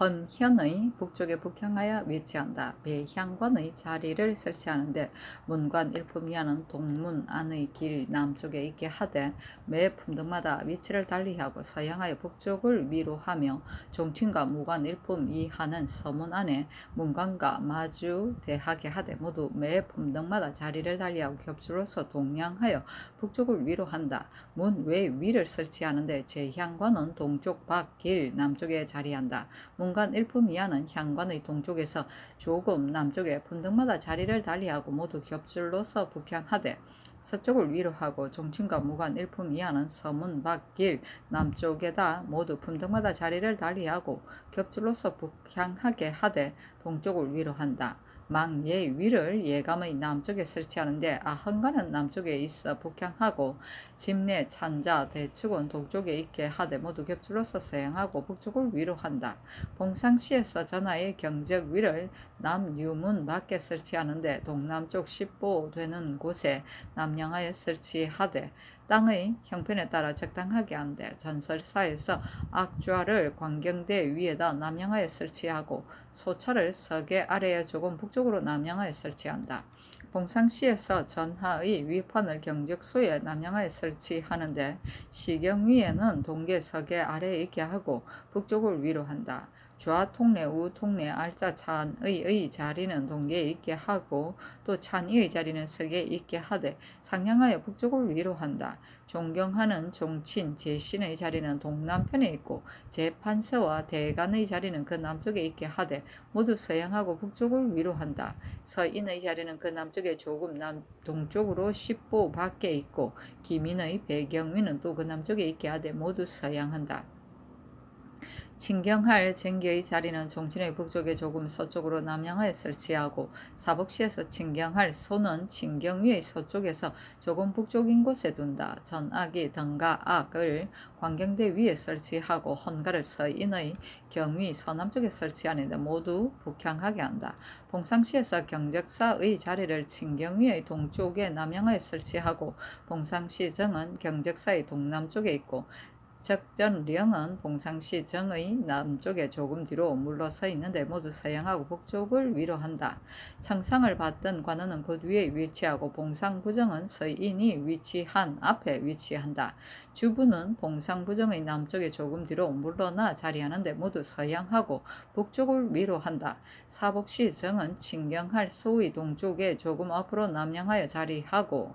헌현의 북쪽에 북향하여 위치한다. 배향관의 자리를 설치하는데 문관 일품이하는 동문 안의 길 남쪽에 있게 하되 매 품등마다 위치를 달리하고 서양하여 북쪽을 위로 하며 종친과 무관 일품 이하는 서문 안에 문관과 마주대하게 하되 모두 매 품등마다 자리를 달리하고 겹줄로서 동양하여 북쪽을 위로 한다. 문 외 위를 설치하는데 제향관은 동쪽 밖 길 남쪽에 자리한다. 문관 일품 이하는 향관의 동쪽에서 조금 남쪽에 품등마다 자리를 달리하고 모두 겹줄로서 북향하되 서쪽을 위로 하고 종친과 무관 일품 이하는 서문 밖 길 남쪽에다 모두 품등마다 자리를 달리하고 겹줄로서 북향하게 하되 동쪽을 위로 한다. 망예 위를 예감의 남쪽에 설치하는데 아헌가는 남쪽에 있어 북향하고 집내 찬자 대축은 동쪽에 있게 하되 모두 겹줄로서 서양하고 북쪽을 위로 한다. 봉상시에서 전하의 경적 위를 남유문 밖에 설치하는데 동남쪽 10보 되는 곳에 남양하여 설치하되 땅의 형편에 따라 적당하게 한대. 전설사에서 악좌를 광경대 위에다 남양하여 설치하고 소차를 서계 아래에 조금 북쪽으로 남양하여 설치한다. 봉상시에서 전하의 위판을 경적소에 남양하여 설치하는데 시경 위에는 동계 서계 아래에 있게 하고 북쪽을 위로 한다. 좌통례, 우통례, 알자 찬의 자리는 동계에 있게 하고 또 찬이의 자리는 서계에 있게 하되 상향하여 북쪽을 위로 한다. 존경하는 종친, 제신의 자리는 동남편에 있고 재판서와 대간의 자리는 그 남쪽에 있게 하되 모두 서양하고 북쪽을 위로 한다. 서인의 자리는 그 남쪽에 조금 동쪽으로 10보 밖에 있고 기민의 배경위는 또 그 남쪽에 있게 하되 모두 서양한다. 친경할 쟁계의 자리는 종친의 북쪽에 조금 서쪽으로 남양하여 설치하고 사복시에서 친경할 소는 친경위의 서쪽에서 조금 북쪽인 곳에 둔다. 전악이 등가 악을 광경대 위에 설치하고 헌가를 서인의 경위 서남쪽에 설치하는데 모두 북향하게 한다. 봉상시에서 경적사의 자리를 친경위의 동쪽에 남양하여 설치하고 봉상시정은 경적사의 동남쪽에 있고 적전령은 봉상시 정의 남쪽에 조금 뒤로 물러서 있는데 모두 서양하고 북쪽을 위로한다. 청상을 받던 관원은 그 뒤에 위치하고 봉상부정은 서인이 위치한 앞에 위치한다. 주부는 봉상부정의 남쪽에 조금 뒤로 물러나 자리하는데 모두 서양하고 북쪽을 위로한다. 사복시 정은 친경할 소의 동쪽에 조금 앞으로 남양하여 자리하고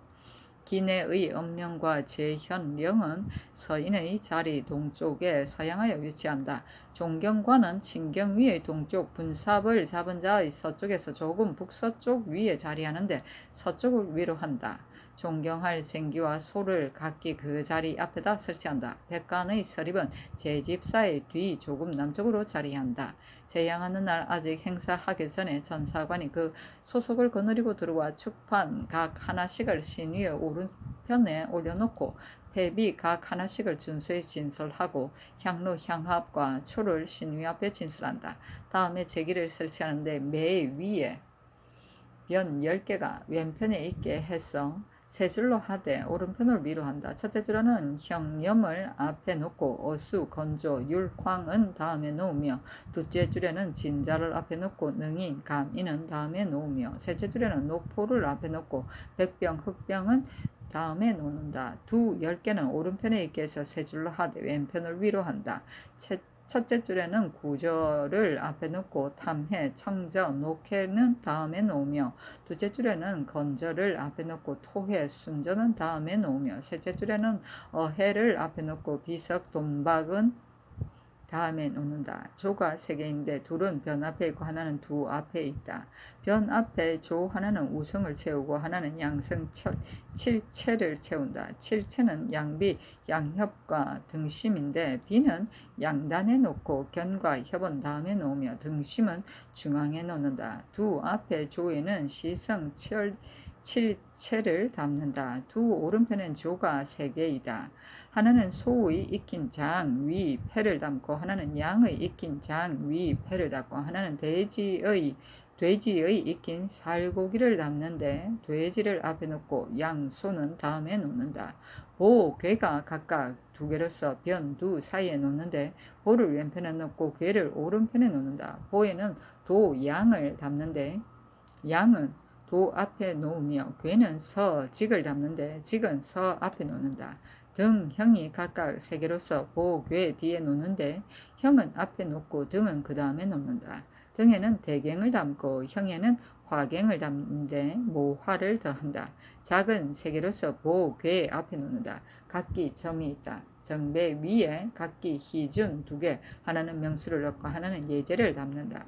기내의 엄령과 제현령은 서인의 자리 동쪽에 서양하여 위치한다. 종경관은 친경 위의 동쪽 분삽을 잡은 자의 서쪽에서 조금 북서쪽 위에 자리하는데 서쪽을 위로한다. 존경할 쟁기와 소를 각기 그 자리 앞에다 설치한다. 백관의 서립은 제집사의 뒤 조금 남쪽으로 자리한다. 재양하는 날 아직 행사하기 전에 전사관이 그 소속을 거느리고 들어와 축판 각 하나씩을 신 위에 오른편에 올려놓고 패비 각 하나씩을 준수에 진설하고 향로 향합과 초를 신 위 앞에 진설한다. 다음에 제기를 설치하는데 매 위에 변 10개가 왼편에 있게 해서 세 줄로 하되 오른편을 위로한다. 첫째 줄에는 형염을 앞에 놓고 어수, 건조, 율황은 다음에 놓으며 둘째 줄에는 진자를 앞에 놓고 능이, 감인은 다음에 놓으며 셋째 줄에는 녹포를 앞에 놓고 백병, 흑병은 다음에 놓는다. 두 10개는 오른편에 있게 해서 세 줄로 하되 왼편을 위로한다. 첫째 줄에는 구절을 앞에 놓고 탐해, 청저, 녹해는 다음에 놓으며 둘째 줄에는 건절을 앞에 놓고 토해, 순저는 다음에 놓으며 셋째 줄에는 어해를 앞에 놓고 비석, 돈박은 다음에 놓는다. 조가 3개인데 둘은 변 앞에 있고 하나는 두 앞에 있다. 변 앞에 조 하나는 우성을 채우고 하나는 양성 칠체를 채운다. 칠체는 양비, 양협과 등심인데 비는 양단에 놓고 견과 협은 다음에 놓으며 등심은 중앙에 놓는다. 두 앞에 조에는 시성 칠체를 담는다. 두 오른편엔 조가 3개이다. 하나는 소의 익힌 장 위 패를 담고 하나는 양의 익힌 장 위 패를 담고 하나는 돼지의 익힌 살고기를 담는데 돼지를 앞에 놓고 양, 소는 다음에 놓는다. 보, 괴가 각각 2개로서 변, 두 사이에 놓는데 보를 왼편에 놓고 괴를 오른편에 놓는다. 보에는 도, 양을 담는데 양은 도 앞에 놓으며 괴는 서, 직을 담는데 직은 서 앞에 놓는다. 등, 형이 각각 3개로서 보, 괴 뒤에 놓는데 형은 앞에 놓고 등은 그 다음에 놓는다. 등에는 대갱을 담고 형에는 화갱을 담는데 모화를 더한다. 작은 3개로서 보, 괴 앞에 놓는다. 각기 점이 있다. 정배 위에 각기 희준 2개, 하나는 명수를 넣고 하나는 예제를 담는다.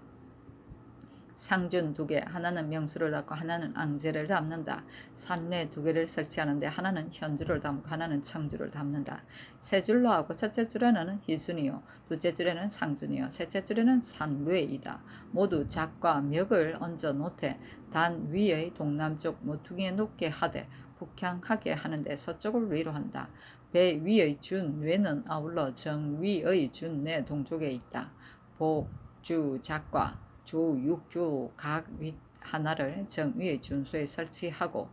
상준 2개, 하나는 명수를 담고 하나는 앙제를 담는다. 산례 2개를 설치하는데 하나는 현주를 담고 하나는 청주를 담는다. 세 줄로 하고 첫째 줄에는 희준이요, 둘째 줄에는 상준이요, 셋째 줄에는 산례이다. 모두 작과 멱을 얹어 놓되 단 위의 동남쪽 모퉁이에 놓게 하되 북향하게 하는데 서쪽을 위로한다. 배 위의 준 외는 아울러 정 위의 준 내 동쪽에 있다. 복, 주, 작과 조 6조 각 윗 하나를 정위의 준수에 설치하고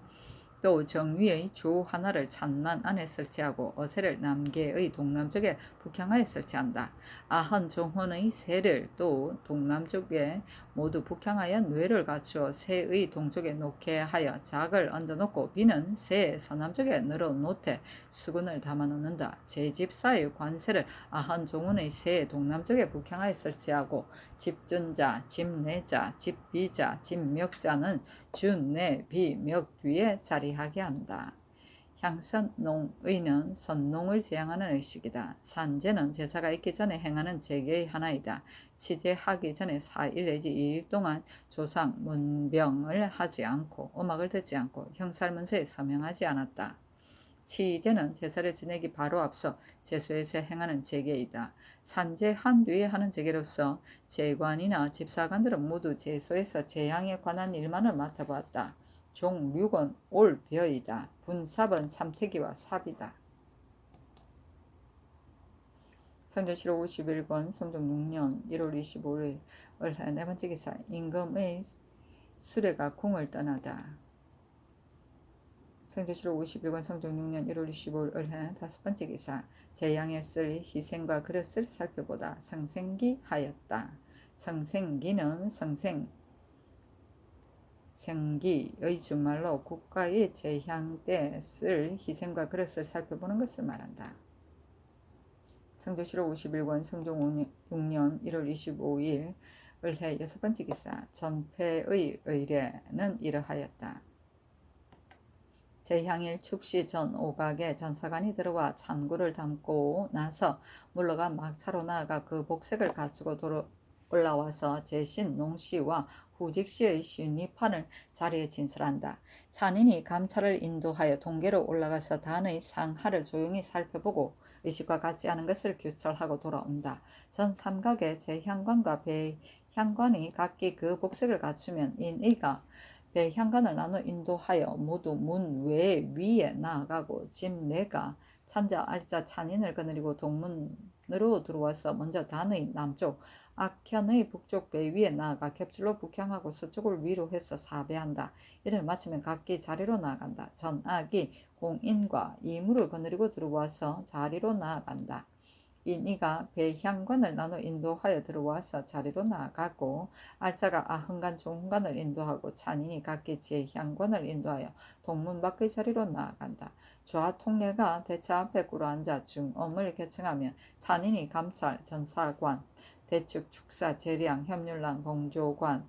또 정위의 조 하나를 찬만 안에 설치하고 어세를 남계의 동남쪽에 북향하에 설치한다. 아헌 종헌의 세를 또 동남쪽에 모두 북향하여 뇌를 갖추어 세의 동쪽에 놓게 하여 작을 얹어놓고 비는 세 서남쪽에 늘어놓되 수군을 담아놓는다. 제집사의 관세를 아헌 종헌의 세 동남쪽에 북향하에 설치하고 집준자, 집내자, 집비자, 집멱자는 준, 내, 비, 멱 뒤에 자리하게 한다. 향선농의는 선농을 제향하는 의식이다. 산제는 제사가 있기 전에 행하는 제계의 하나이다. 치제하기 전에 4일 내지 2일 동안 조상, 문병을 하지 않고 음악을 듣지 않고 형살문서에 서명하지 않았다. 치제는 제사를 지내기 바로 앞서 제수에서 행하는 제계이다. 산제한 뒤에 하는 제계로서 제관이나 집사관들은 모두 제소에서 제향에 관한 일만을 맡아보았다. 종육은 올벼이다. 분삽은 삼태기와 삽이다. 성전시록 51권 성종 6년 1월 25일 네 번째 기사 임금의 수레가 궁을 떠나다. 성조실록 51권 성종 6년 1월 25일 을해 다섯 번째 기사. 제양에 쓸 희생과 그릇을 살펴보다. 성생기 하였다. 성생기는 생기의 준말로 국가의 제향 때 쓸 희생과 그릇을 살펴보는 것을 말한다. 성조실록 51권 성종 6년 1월 25일 을해 여섯 번째 기사. 전패의 의례는 이러하였다. 제향일 축시 전 오각에 전사관이 들어와 찬구를 담고 나서 물러가 막차로 나아가 그 복색을 갖추고 올라와서 제신 농씨와 후직씨의 신입판을 자리에 진술한다. 찬인이 감찰을 인도하여 동계로 올라가서 단의 상하를 조용히 살펴보고 의식과 같지 않은 것을 규철하고 돌아온다. 전 삼각의 제향관과 배향관이 각기 그 복색을 갖추면 인의가 배향관을 나눠 인도하여 모두 문 외 위에 나아가고 집내가 찬자 알자 찬인을 거느리고 동문으로 들어와서 먼저 단의 남쪽 악현의 북쪽 배 위에 나아가 겹질로 북향하고 서쪽을 위로 해서 사배한다. 이를 마치면 각기 자리로 나아간다. 전악이 공인과 이물을 거느리고 들어와서 자리로 나아간다. 인이가 배향관을 나눠 인도하여 들어와서 자리로 나아가고 알자가 아흥간 종간을 인도하고 찬인이 각기 제향관을 인도하여 동문 밖의 자리로 나아간다. 좌통례가 대차 앞에 꿇어앉아 중엄을 개청하면 찬인이 감찰, 전사관, 대축, 축사, 재량, 협률랑, 공조관,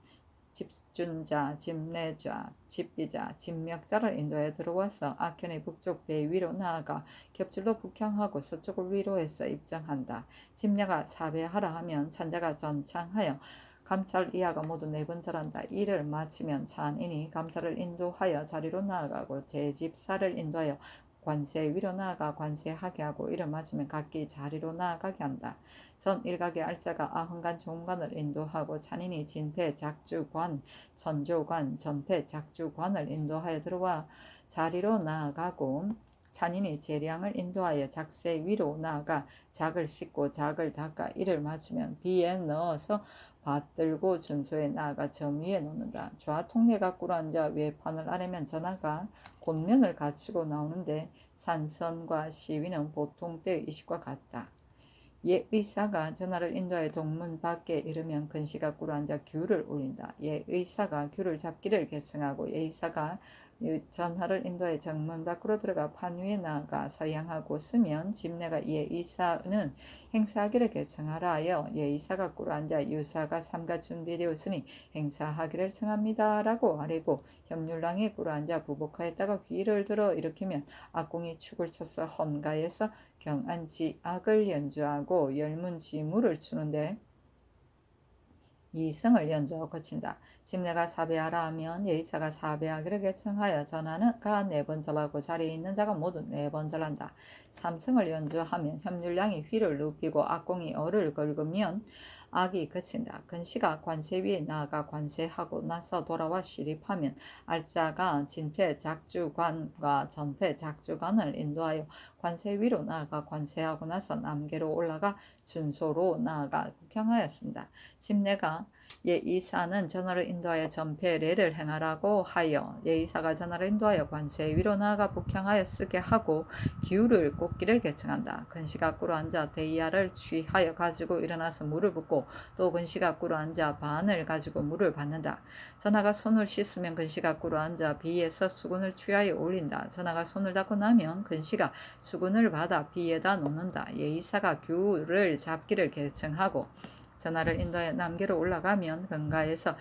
집준자, 집내자, 집비자, 집명자를 인도해 들어와서 악현의 북쪽 배 위로 나아가 겹질로 북향하고 서쪽을 위로 해서 입장한다. 집내가 사배하라 하면 찬자가 전창하여 감찰 이하가 모두 네 번 절한다. 이를 마치면 찬인이 감찰을 인도하여 자리로 나아가고 제집사를 인도하여 관세 위로 나아가 관세하게 하고 이를 마치면 각기 자리로 나아가게 한다. 전 일각의 알자가 아흥간 종관을 인도하고 찬인이 진패 작주관, 전조관, 전패 작주관을 인도하여 들어와 자리로 나아가고 찬인이 재량을 인도하여 작세 위로 나아가 작을 씻고 작을 닦아 이를 마치면 비에 넣어서 받들고 준소에 나아가 점 위에 놓는다. 좌통례가 꿇어앉아 외판을 아래면 전하가 곤면을 갖추고 나오는데 산선과 시위는 보통 때의 이식과 같다. 예의사가 전하를 인도하여 동문 밖에 이르면 근시가 꿇어앉아 귤을 올린다. 예의사가 귤을 잡기를 계승하고 예의사가 전하를 인도하여 정문 밖으로 들어가 판 위에 나아가 서양하고 쓰면 집내가 예의사는 행사하기를 계승하라 하여 예의사가 꿇어앉아 유사가 삼가 준비되었으니 행사하기를 청합니다 라고 아뢰고 협률랑이 꿇어앉아 부복하였다가 귀를 들어 일으키면 악공이 축을 쳐서 헌가에서 경안지악을 연주하고 열문지무를 추는데 이승을 연주하고 거친다. 집내가 사배하라 하면 예의사가 사배하기를 계청하여 전하가 네 번 절하고 자리에 있는 자가 모두 네 번 절한다. 삼승을 연주하면 협률량이 휘를 눕히고 악공이 어를 긁으면 악이 그친다. 근시가 관세 위에 나아가 관세하고 나서 돌아와 시립하면 알자가 진패 작주관과 전패 작주관을 인도하여 관세 위로 나아가 관세하고 나서 남계로 올라가 준소로 나아가 국향하였습니다. 집내가 예의사는 전하를 인도하여 전패례를 행하라고 하여 예의사가 전하를 인도하여 관세 위로 나아가 북향하여 쓰게 하고 기울을 꽂기를 개청한다. 근시가 꿇어앉아 대야를 취하여 가지고 일어나서 물을 붓고 또 근시가 꿇어앉아 반을 가지고 물을 받는다. 전하가 손을 씻으면 근시가 꿇어앉아 비에서 수건을 취하여 올린다. 전하가 손을 닦고 나면 근시가 수건을 받아 비에다 놓는다. 예의사가 귤을 잡기를 개청하고 전하를 인도하여 남계로 올라가면 근가에서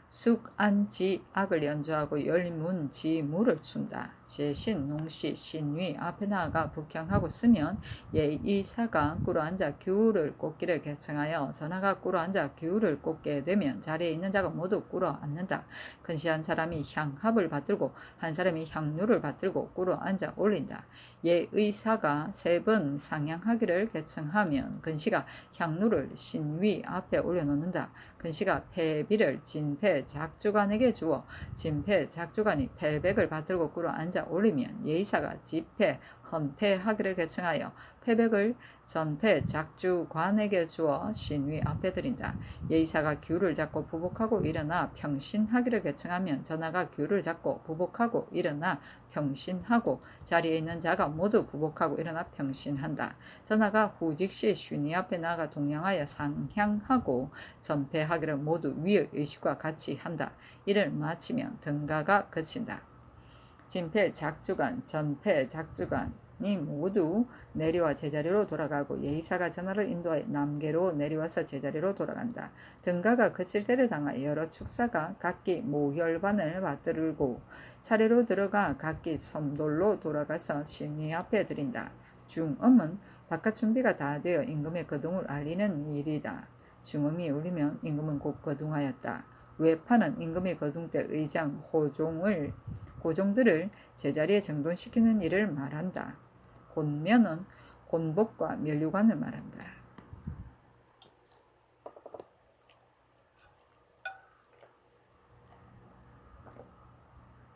숙안지악을 연주하고 열문지무를 춘다. 제신, 농시, 신위 앞에 나아가 북향하고 쓰면 예의사가 꿇어앉아 규를 꽂기를 개청하여 전하가 꿇어앉아 규를 꽂게 되면 자리에 있는 자가 모두 꿇어앉는다. 근시 한 사람이 향합을 받들고 한 사람이 향료를 받들고 꿇어앉아 올린다. 예의사가 세 번 상향하기를 개청하면 근시가 향료를 신위 앞에 올려놓는다. 근시가 패비를 진패 작주관에게 주어 진패 작주관이 패백을 받들고 꿇어앉아 올리면 예의사가 집패 헌패하기를 계청하여 패백을 전패 작주관에게 주어 신위 앞에 드린다. 예의사가 규를 잡고 부복하고 일어나 평신하기를 계청하면 전하가 규를 잡고 부복하고 일어나 평신하고 자리에 있는 자가 모두 부복하고 일어나 평신한다. 전하가 후직시 신위 앞에 나가 동양하여 상향하고 전패하기를 모두 위의 의식과 같이 한다. 이를 마치면 등가가 그친다. 진패 작주관, 전패 작주관이 모두 내려와 제자리로 돌아가고 예의사가 전하를 인도하여 남계로 내려와서 제자리로 돌아간다. 등가가 그칠 때를 당하여 여러 축사가 각기 모혈반을 받들고 차례로 들어가 각기 섬돌로 돌아가서 신위 앞에 드린다. 중음은 바깥 준비가 다 되어 임금의 거둥을 알리는 일이다. 중음이 울리면 임금은 곧 거둥하였다. 외파는 임금의 거둥 때 의장, 고종들을 제자리에 정돈시키는 일을 말한다. 곤면은 곤복과 면류관을 말한다.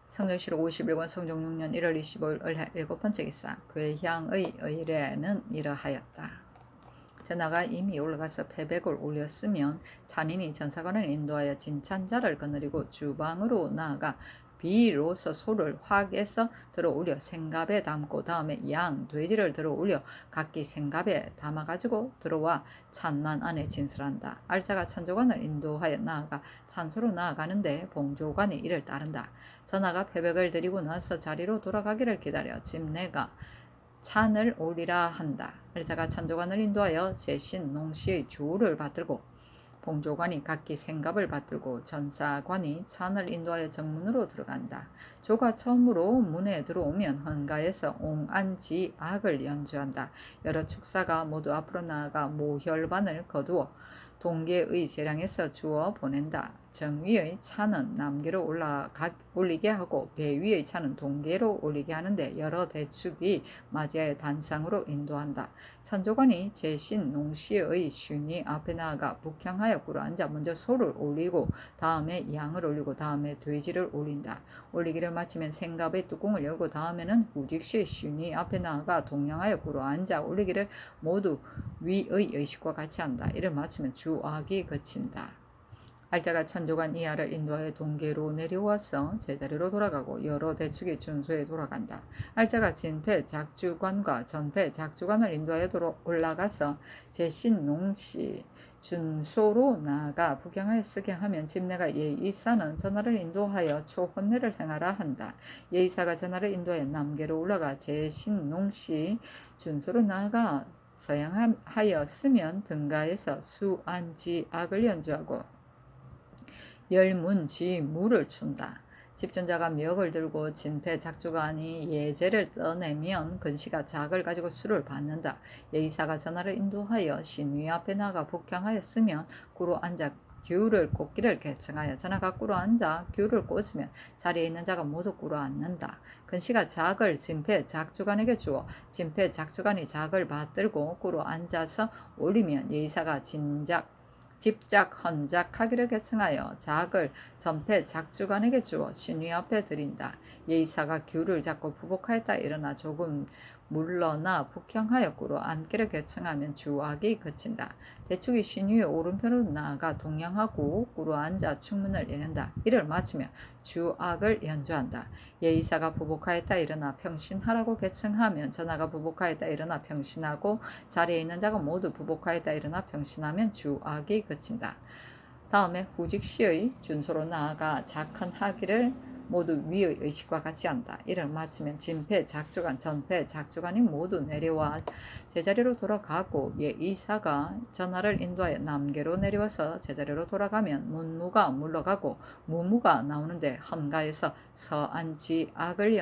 성경시록 51권 성종 6년 1월 25일 을해 7번째 기사. 괴향의 의례는 이러하였다. 전하가 이미 올라가서 패백을 올렸으면 찬인이 전사관을 인도하여 진찬자를 거느리고 주방으로 나아가 비로서 소를 확에서 들어 올려 생갑에 담고 다음에 양, 돼지를 들어 올려 각기 생갑에 담아가지고 들어와 찬만 안에 진술한다. 알자가 천조관을 인도하여 나아가 찬소로 나아가는데 봉조관이 이를 따른다. 전하가 패백을 드리고 나서 자리로 돌아가기를 기다려 집내가 찬을 올리라 한다. 알자가 천조관을 인도하여 제신 농시의 주를 받들고 봉조관이 각기 생갑을 받들고 전사관이 찬을 인도하여 정문으로 들어간다. 조가 처음으로 문에 들어오면 헌가에서 옹안지악을 연주한다. 여러 축사가 모두 앞으로 나아가 모혈반을 거두어 동계의 재량에서 주어 보낸다. 정위의 차는 남계로 올리게 하고 배위의 차는 동계로 올리게 하는데 여러 대축이 맞이하여 단상으로 인도한다. 천조관이 제신 농시의 쉰이 앞에 나아가 북향하여 꿇어앉아 먼저 소를 올리고 다음에 양을 올리고 다음에 돼지를 올린다. 올리기를 마치면 생갑의 뚜껑을 열고 다음에는 후직시 쉰이 앞에 나아가 동양하여 꿇어앉아 올리기를 모두 위의 의식과 같이 한다. 이를 마치면 주악이 그친다. 알자가 천조관 이하를 인도하여 동계로 내려와서 제자리로 돌아가고 여러 대축의 준소에 돌아간다. 알자가 진패 작주관과 전패 작주관을 인도하여 올라가서 제신농시 준소로 나아가 북양하여 쓰게 하면 집내가 예의사는 전하를 인도하여 초혼례를 행하라 한다. 예의사가 전하를 인도하여 남계로 올라가 제신농시 준소로 나아가 서양하여 쓰면 등가에서 수안지악을 연주하고 열문지무를 춘다. 집전자가 멱을 들고 진패 작주관이 예제를 떠내면 근시가 작을 가지고 수를 받는다. 예의사가 전하를 인도하여 신위 앞에 나가 북향하여 쓰면 꿇어 앉아 규를 꽂기를 계청하여 전하가 꿇어 앉아 규를 꽂으면 자리에 있는 자가 모두 꿇어 앉는다. 근시가 작을 진패 작주관에게 주어 진패 작주관이 작을 받들고 꿇어 앉아서 올리면 예의사가 집작 헌작하기를 계청하여 작을 전패 작주관에게 주어 신위 앞에 드린다. 예의사가 규를 잡고 부복하였다 일어나 조금 물러나 북향하여 꿇어 앉기를 계청하면 주악이 그친다. 대축이 신위의 오른편으로 나아가 동양하고 꿇어 앉아 축문을 여는다. 이를 마치면 주악을 연주한다. 예의사가 부복하였다 일어나 평신하라고 계청하면 전하가 부복하였다 일어나 평신하고 자리에 있는 자가 모두 부복하였다 일어나 평신하면 주악이 그친다. 다음에 후직시의 준소로 나아가 작헌하기를 모두 위의 의식과 같이 한다. 이를 마치면 진패 작주관, 전패 작주관이 모두 내려와 제자리로 돌아가고 예의사가 전하를 인도하여 남계로 내려와서 제자리로 돌아가면 문무가 물러가고 무무가 나오는데 헌가에서 서안지악을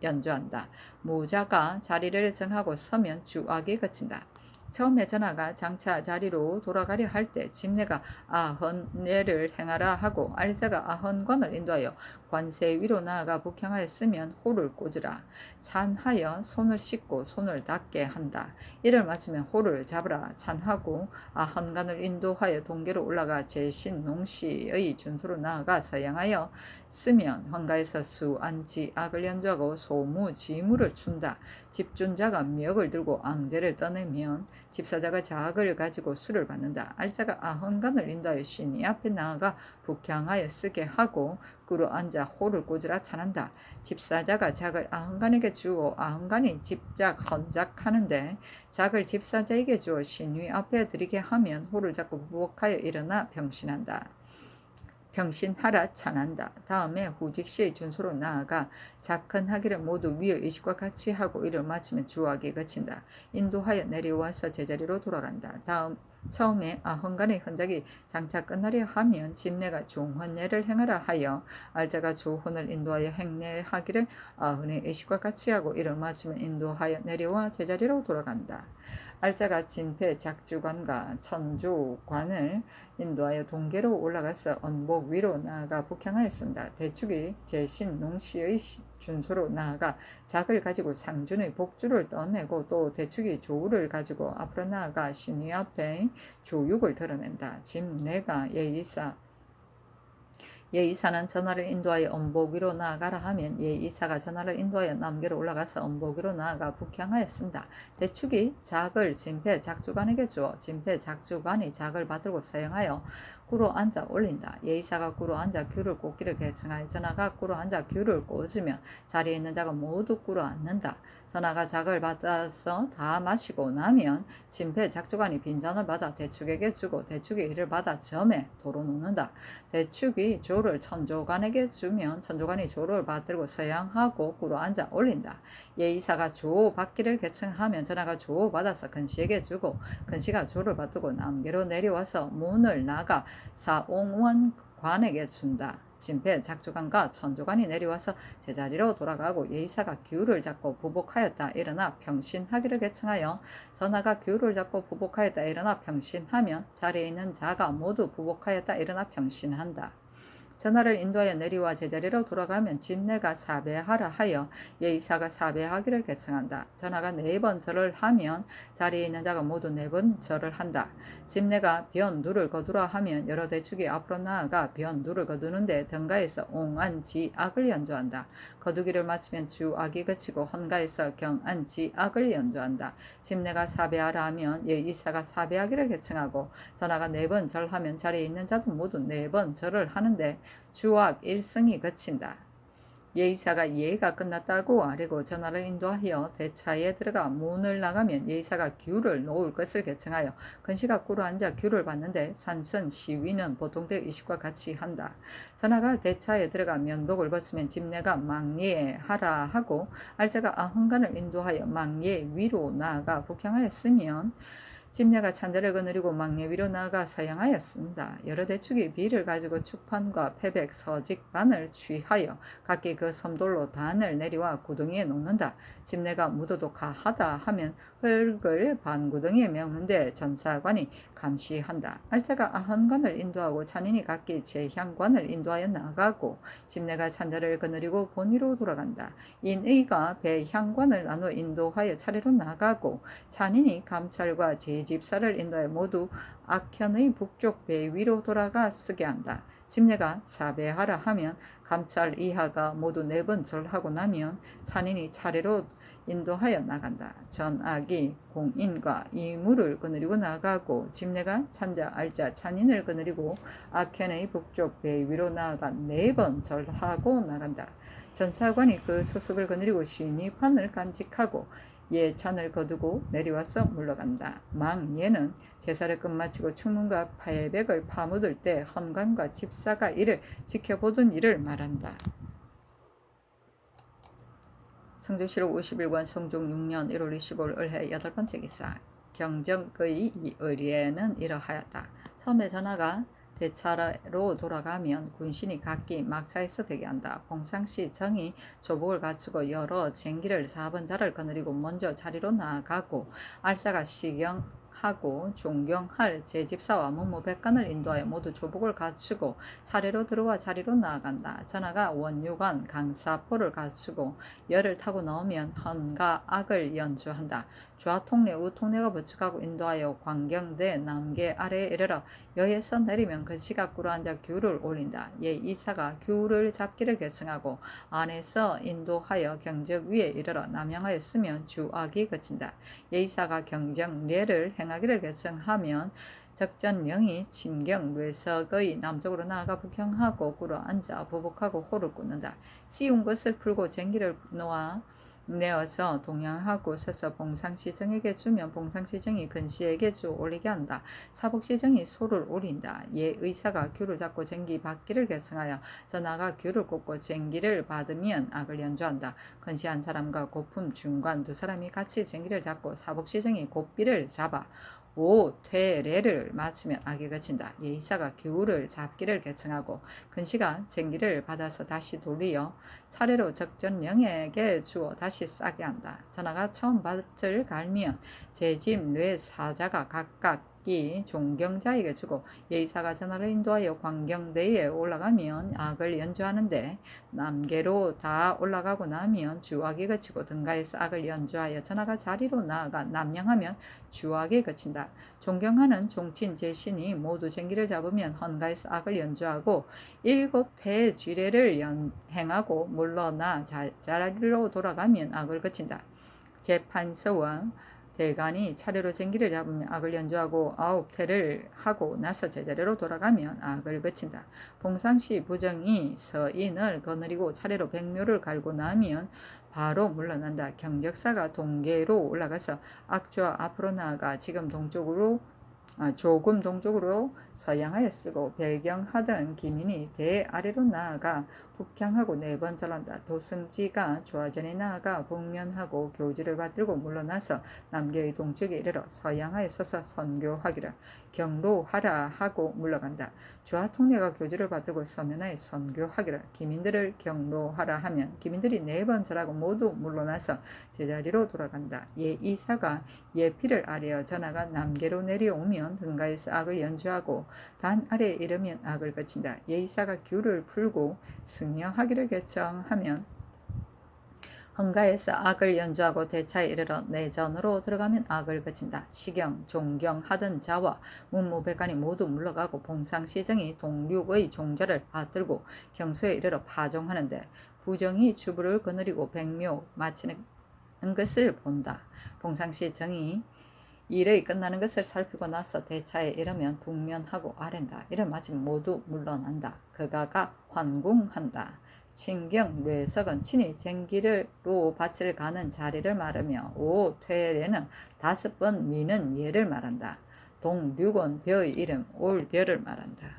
연주한다. 무자가 자리를 정하고 서면 주악이 그친다. 처음에 전하가 장차 자리로 돌아가려 할 때 집내가 아헌례를 행하라 하고 알자가 아헌관을 인도하여 관세 위로 나아가 북향하였으면 호를 꽂으라. 찬하여 손을 씻고 손을 닦게 한다. 이를 마치면 호를 잡으라. 찬하고 아헌관을 인도하여 동계로 올라가 제신 농시의 준소로 나아가 서양하여 쓰면 환가에서 수안지 악을 연주하고 소무 지무를 춘다. 집준자가 미역을 들고 앙제를 떠내면 집사자가 자악을 가지고 술을 받는다. 알자가 아헌간을 인도하여 신이 앞에 나아가 북향하여 쓰게 하고 꿇어 앉아 호를 꽂으라 찬한다. 집사자가 작을 아헌간에게 주어 아헌간이 집작 헌작하는데 작을 집사자에게 주어 신위 앞에 드리게 하면 호를 잡고 부복하여 일어나 병신한다. 병신하라 찬한다. 다음에 후직시의 준소로 나아가 작헌하기를 모두 위의 의식과 같이 하고 이를 마치면 주악이 그친다. 인도하여 내려와서 제자리로 돌아간다. 처음에 아헌간의 헌작이 장차 끝나려 하면 집내가 종헌례를 행하라 하여 알자가 조헌을 인도하여 행례하기를 아흔의 의식과 같이 하고 이를 마치면 인도하여 내려와 제자리로 돌아간다. 알자가 진패 작주관과 천조관을 인도하여 동계로 올라가서 언복 위로 나아가 북향하였습니다. 대축이 제신 농시의 준소로 나아가 작을 가지고 상준의 복주를 떠내고 또 대축이 조우를 가지고 앞으로 나아가 신위 앞에 조육을 드러낸다. 집내가 예이사는 전하를 인도하여 언복 위로 나아가라 하면 예이사가 전하를 인도하여 남계로 올라가서 언복 위로 나아가 북향하였습니다. 대축이 작을 진패 작주관에게 주어 진패 작주관이 작을 받들고 사용하여 꿇어 앉아 올린다. 예이사가 꿇어 앉아 귤을 꽂기를 계승하여 전하가 꿇어 앉아 귤을 꽂으면 자리에 있는 자가 모두 꿇어 앉는다. 전하가 작을 받아서 다 마시고 나면 진패 작주관이 빈잔을 받아 대축에게 주고 대축이 이를 받아 점에 도로 놓는다. 대축이 조를 천조관에게 주면 천조관이 조를 받들고 서양하고 꿇어 앉아 올린다. 예이사가 조 받기를 계승하면 전하가 조 받아서 근시에게 주고 근시가 조를 받들고 남계로 내려와서 문을 나가 사옹원관에게 준다. 진패 작주관과 천조관이 내려와서 제자리로 돌아가고 예이사가 규를 잡고 부복하였다 일어나 병신하기를 계승하여 전하가 규를 잡고 부복하였다 일어나 병신하면 자리에 있는 자가 모두 부복하였다 일어나 병신한다. 전하를 인도하여 내려와 제자리로 돌아가면 집내가 사배하라 하여 예이사가 사배하기를 계승한다. 전하가 4번 절을 하면 자리에 있는 자가 모두 4번 절을 한다. 집내가 변누를 거두라 하면 여러 대축이 앞으로 나아가 변누를 거두는데 등가에서 옹안지악을 연주한다. 거두기를 마치면 주악이 그치고 헌가에서 경안지악을 연주한다. 집내가 사배하라 하면 예이사가 사배하기를 계승하고 전하가 4번 절하면 자리에 있는 자도 모두 4번 절을 하는데 주악 1승이 그친다. 예이사가 예가 끝났다고 아뢰고 전하를 인도하여 대차에 들어가 문을 나가면 예이사가 규를 놓을 것을 계승하여 근시가 꿇어 앉아 규를 받는데 산선 시위는 보통대 의식과 같이 한다. 전하가 대차에 들어가 면복을 벗으면 집내가 망예하라 하고 알자가 아흥간을 인도하여 망예 위로 나아가 북향하였으면 집내가 찬자를 거느리고 망례 위로 나아가 서양하였습니다. 여러 대축이 비를 가지고 축판과 패백, 서직반을 취하여 각기 그 섬돌로 단을 내려와 구덩이에 놓는다. 집내가 묻어도 가하다 하면 흙을 반구덩이에 메우는데 전사관이 감시한다. 알자가 아헌관을 인도하고 찬인이 각기 제향관을 인도하여 나가고 집내가 찬자를 거느리고 본위로 돌아간다. 인의가 배향관을 나누어 인도하여 차례로 나가고 찬인이 감찰과 제집사를 인도하여 모두 악현의 북쪽 배 위로 돌아가 쓰게 한다. 집내가 사배하라 하면 감찰 이하가 모두 4번 절하고 나면 찬인이 차례로 인도하여 나간다. 전악이 공인과 이물을 거느리고 나가고 집내가 찬자 알자 찬인을 거느리고 악현의 북쪽 배 위로 나아가 4번 절하고 나간다. 전사관이 그 소속을 거느리고 신이판을 간직하고 예찬을 거두고 내려와서 물러간다. 망예는 제사를 끝마치고 충문과 패백을 파묻을 때 헌관과 집사가 이를 지켜보던 일을 말한다. 성조실록 51권 성종 6년 1월 25일 을해 8번째 기사. 경정의 의례는 이러하였다. 처음에 전하가 대차로 돌아가면 군신이 각기 막차에서 대기한다. 봉상시 정이 조복을 갖추고 여러 쟁기를 4번 자를 거느리고 먼저 자리로 나아가고 알사가 시경하고 존경할 제집사와 문무백관을 인도하여 모두 조복을 갖추고 차례로 들어와 자리로 나아간다. 전하가 원유관 강사포를 갖추고 열을 타고 나오면 헌과 악을 연주한다. 좌통례 우통례가 부축하고 인도하여 광경대 남계 아래에 이르러 여에서 내리면 근시가 꿇어앉아 귤을 올린다. 예 이사가 귤을 잡기를 계승하고 안에서 인도하여 경적 위에 이르러 남양하였으면 주악이 그친다. 예 이사가 경정례를 행하기를 계승하면 적전령이 친경 뇌석의 남쪽으로 나아가 북형하고 꿇어앉아 부복하고 호를 꽂는다. 씌운 것을 풀고 쟁기를 놓아 내어서 동양하고 서서 봉상시정에게 주면 봉상시정이 근시에게 주 올리게 한다. 사복시정이 소를 올린다. 예 의사가 귤을 잡고 쟁기 받기를 계승하여 전하가 귤을 꽂고 쟁기를 받으면 악을 연주한다. 근시한 사람과 고품 중관 두 사람이 같이 쟁기를 잡고 사복시정이 곱비를 잡아 오퇴례를 마치면 악이 그친다. 예의사가 귤을 잡기를 계승하고 근시가 쟁기를 받아서 다시 돌리어 차례로 적전령에게 주어 다시 싸게 한다. 전하가 처음 밭을 갈면 제집 뇌 사자가 각각 존경자에게 주고 예의사가 전하를 인도하여 광경대에 올라가면 악을 연주하는데 남계로 다 올라가고 나면 주악이 그치고 등가에서 악을 연주하여 전하가 자리로 나아가 남양하면 주악이 그친다. 존경하는 종친 제신이 모두 쟁기를 잡으면 헌가에서 악을 연주하고 7회 쥐례를 행하고 물러나 자리로 돌아가면 악을 그친다. 재판서와 대간이 차례로 쟁기를 잡으면 악을 연주하고 9태를 하고 나서 제자리로 돌아가면 악을 그친다. 봉상시 부정이 서인을 거느리고 차례로 백묘를 갈고 나면 바로 물러난다. 경적사가 동계로 올라가서 악주와 앞으로 나아가 조금 동쪽으로 서양하여 쓰고 배경하던 기민이 대 아래로 나아가 북향하고 4번 절한다. 도승지가 좌전에 나아가 북면하고 교지를 받들고 물러나서 남계의 동쪽에 이르러 서양하여 서서 선교하기를 경로하라 하고 물러간다. 좌통례가 교지를 받들고 서면하여 선교하기를 기민들을 경로하라 하면 기민들이 4번 절하고 모두 물러나서 제자리로 돌아간다. 예 이사가 예피를 아래어 전하가 남계로 내려오면 등가에서 악을 연주하고 단 아래에 이르면 악을 그친다. 예 이사가 귤을 풀고 승려하기를 개청하면 헌가에서 악을 연주하고 대차에 이르러 내전으로 들어가면 악을 그친다. 시경, 존경하던 자와 문무백관이 모두 물러가고 봉상시정이 동륙의 종자를 받들고 경소에 이르러 파종하는데 부정이 주부를 거느리고 백묘 마치는 것을 본다. 봉상시정이 일의 끝나는 것을 살피고 나서 대차에 이르면 북면하고 아랜다. 이를 마치면 모두 물러난다. 그가가 환궁한다. 친경 뇌석은 친히 쟁기로 밭을 가는 자리를 말하며 오퇴례는 5번 미는 예를 말한다. 동륙은 벼의 이름 올벼를 말한다.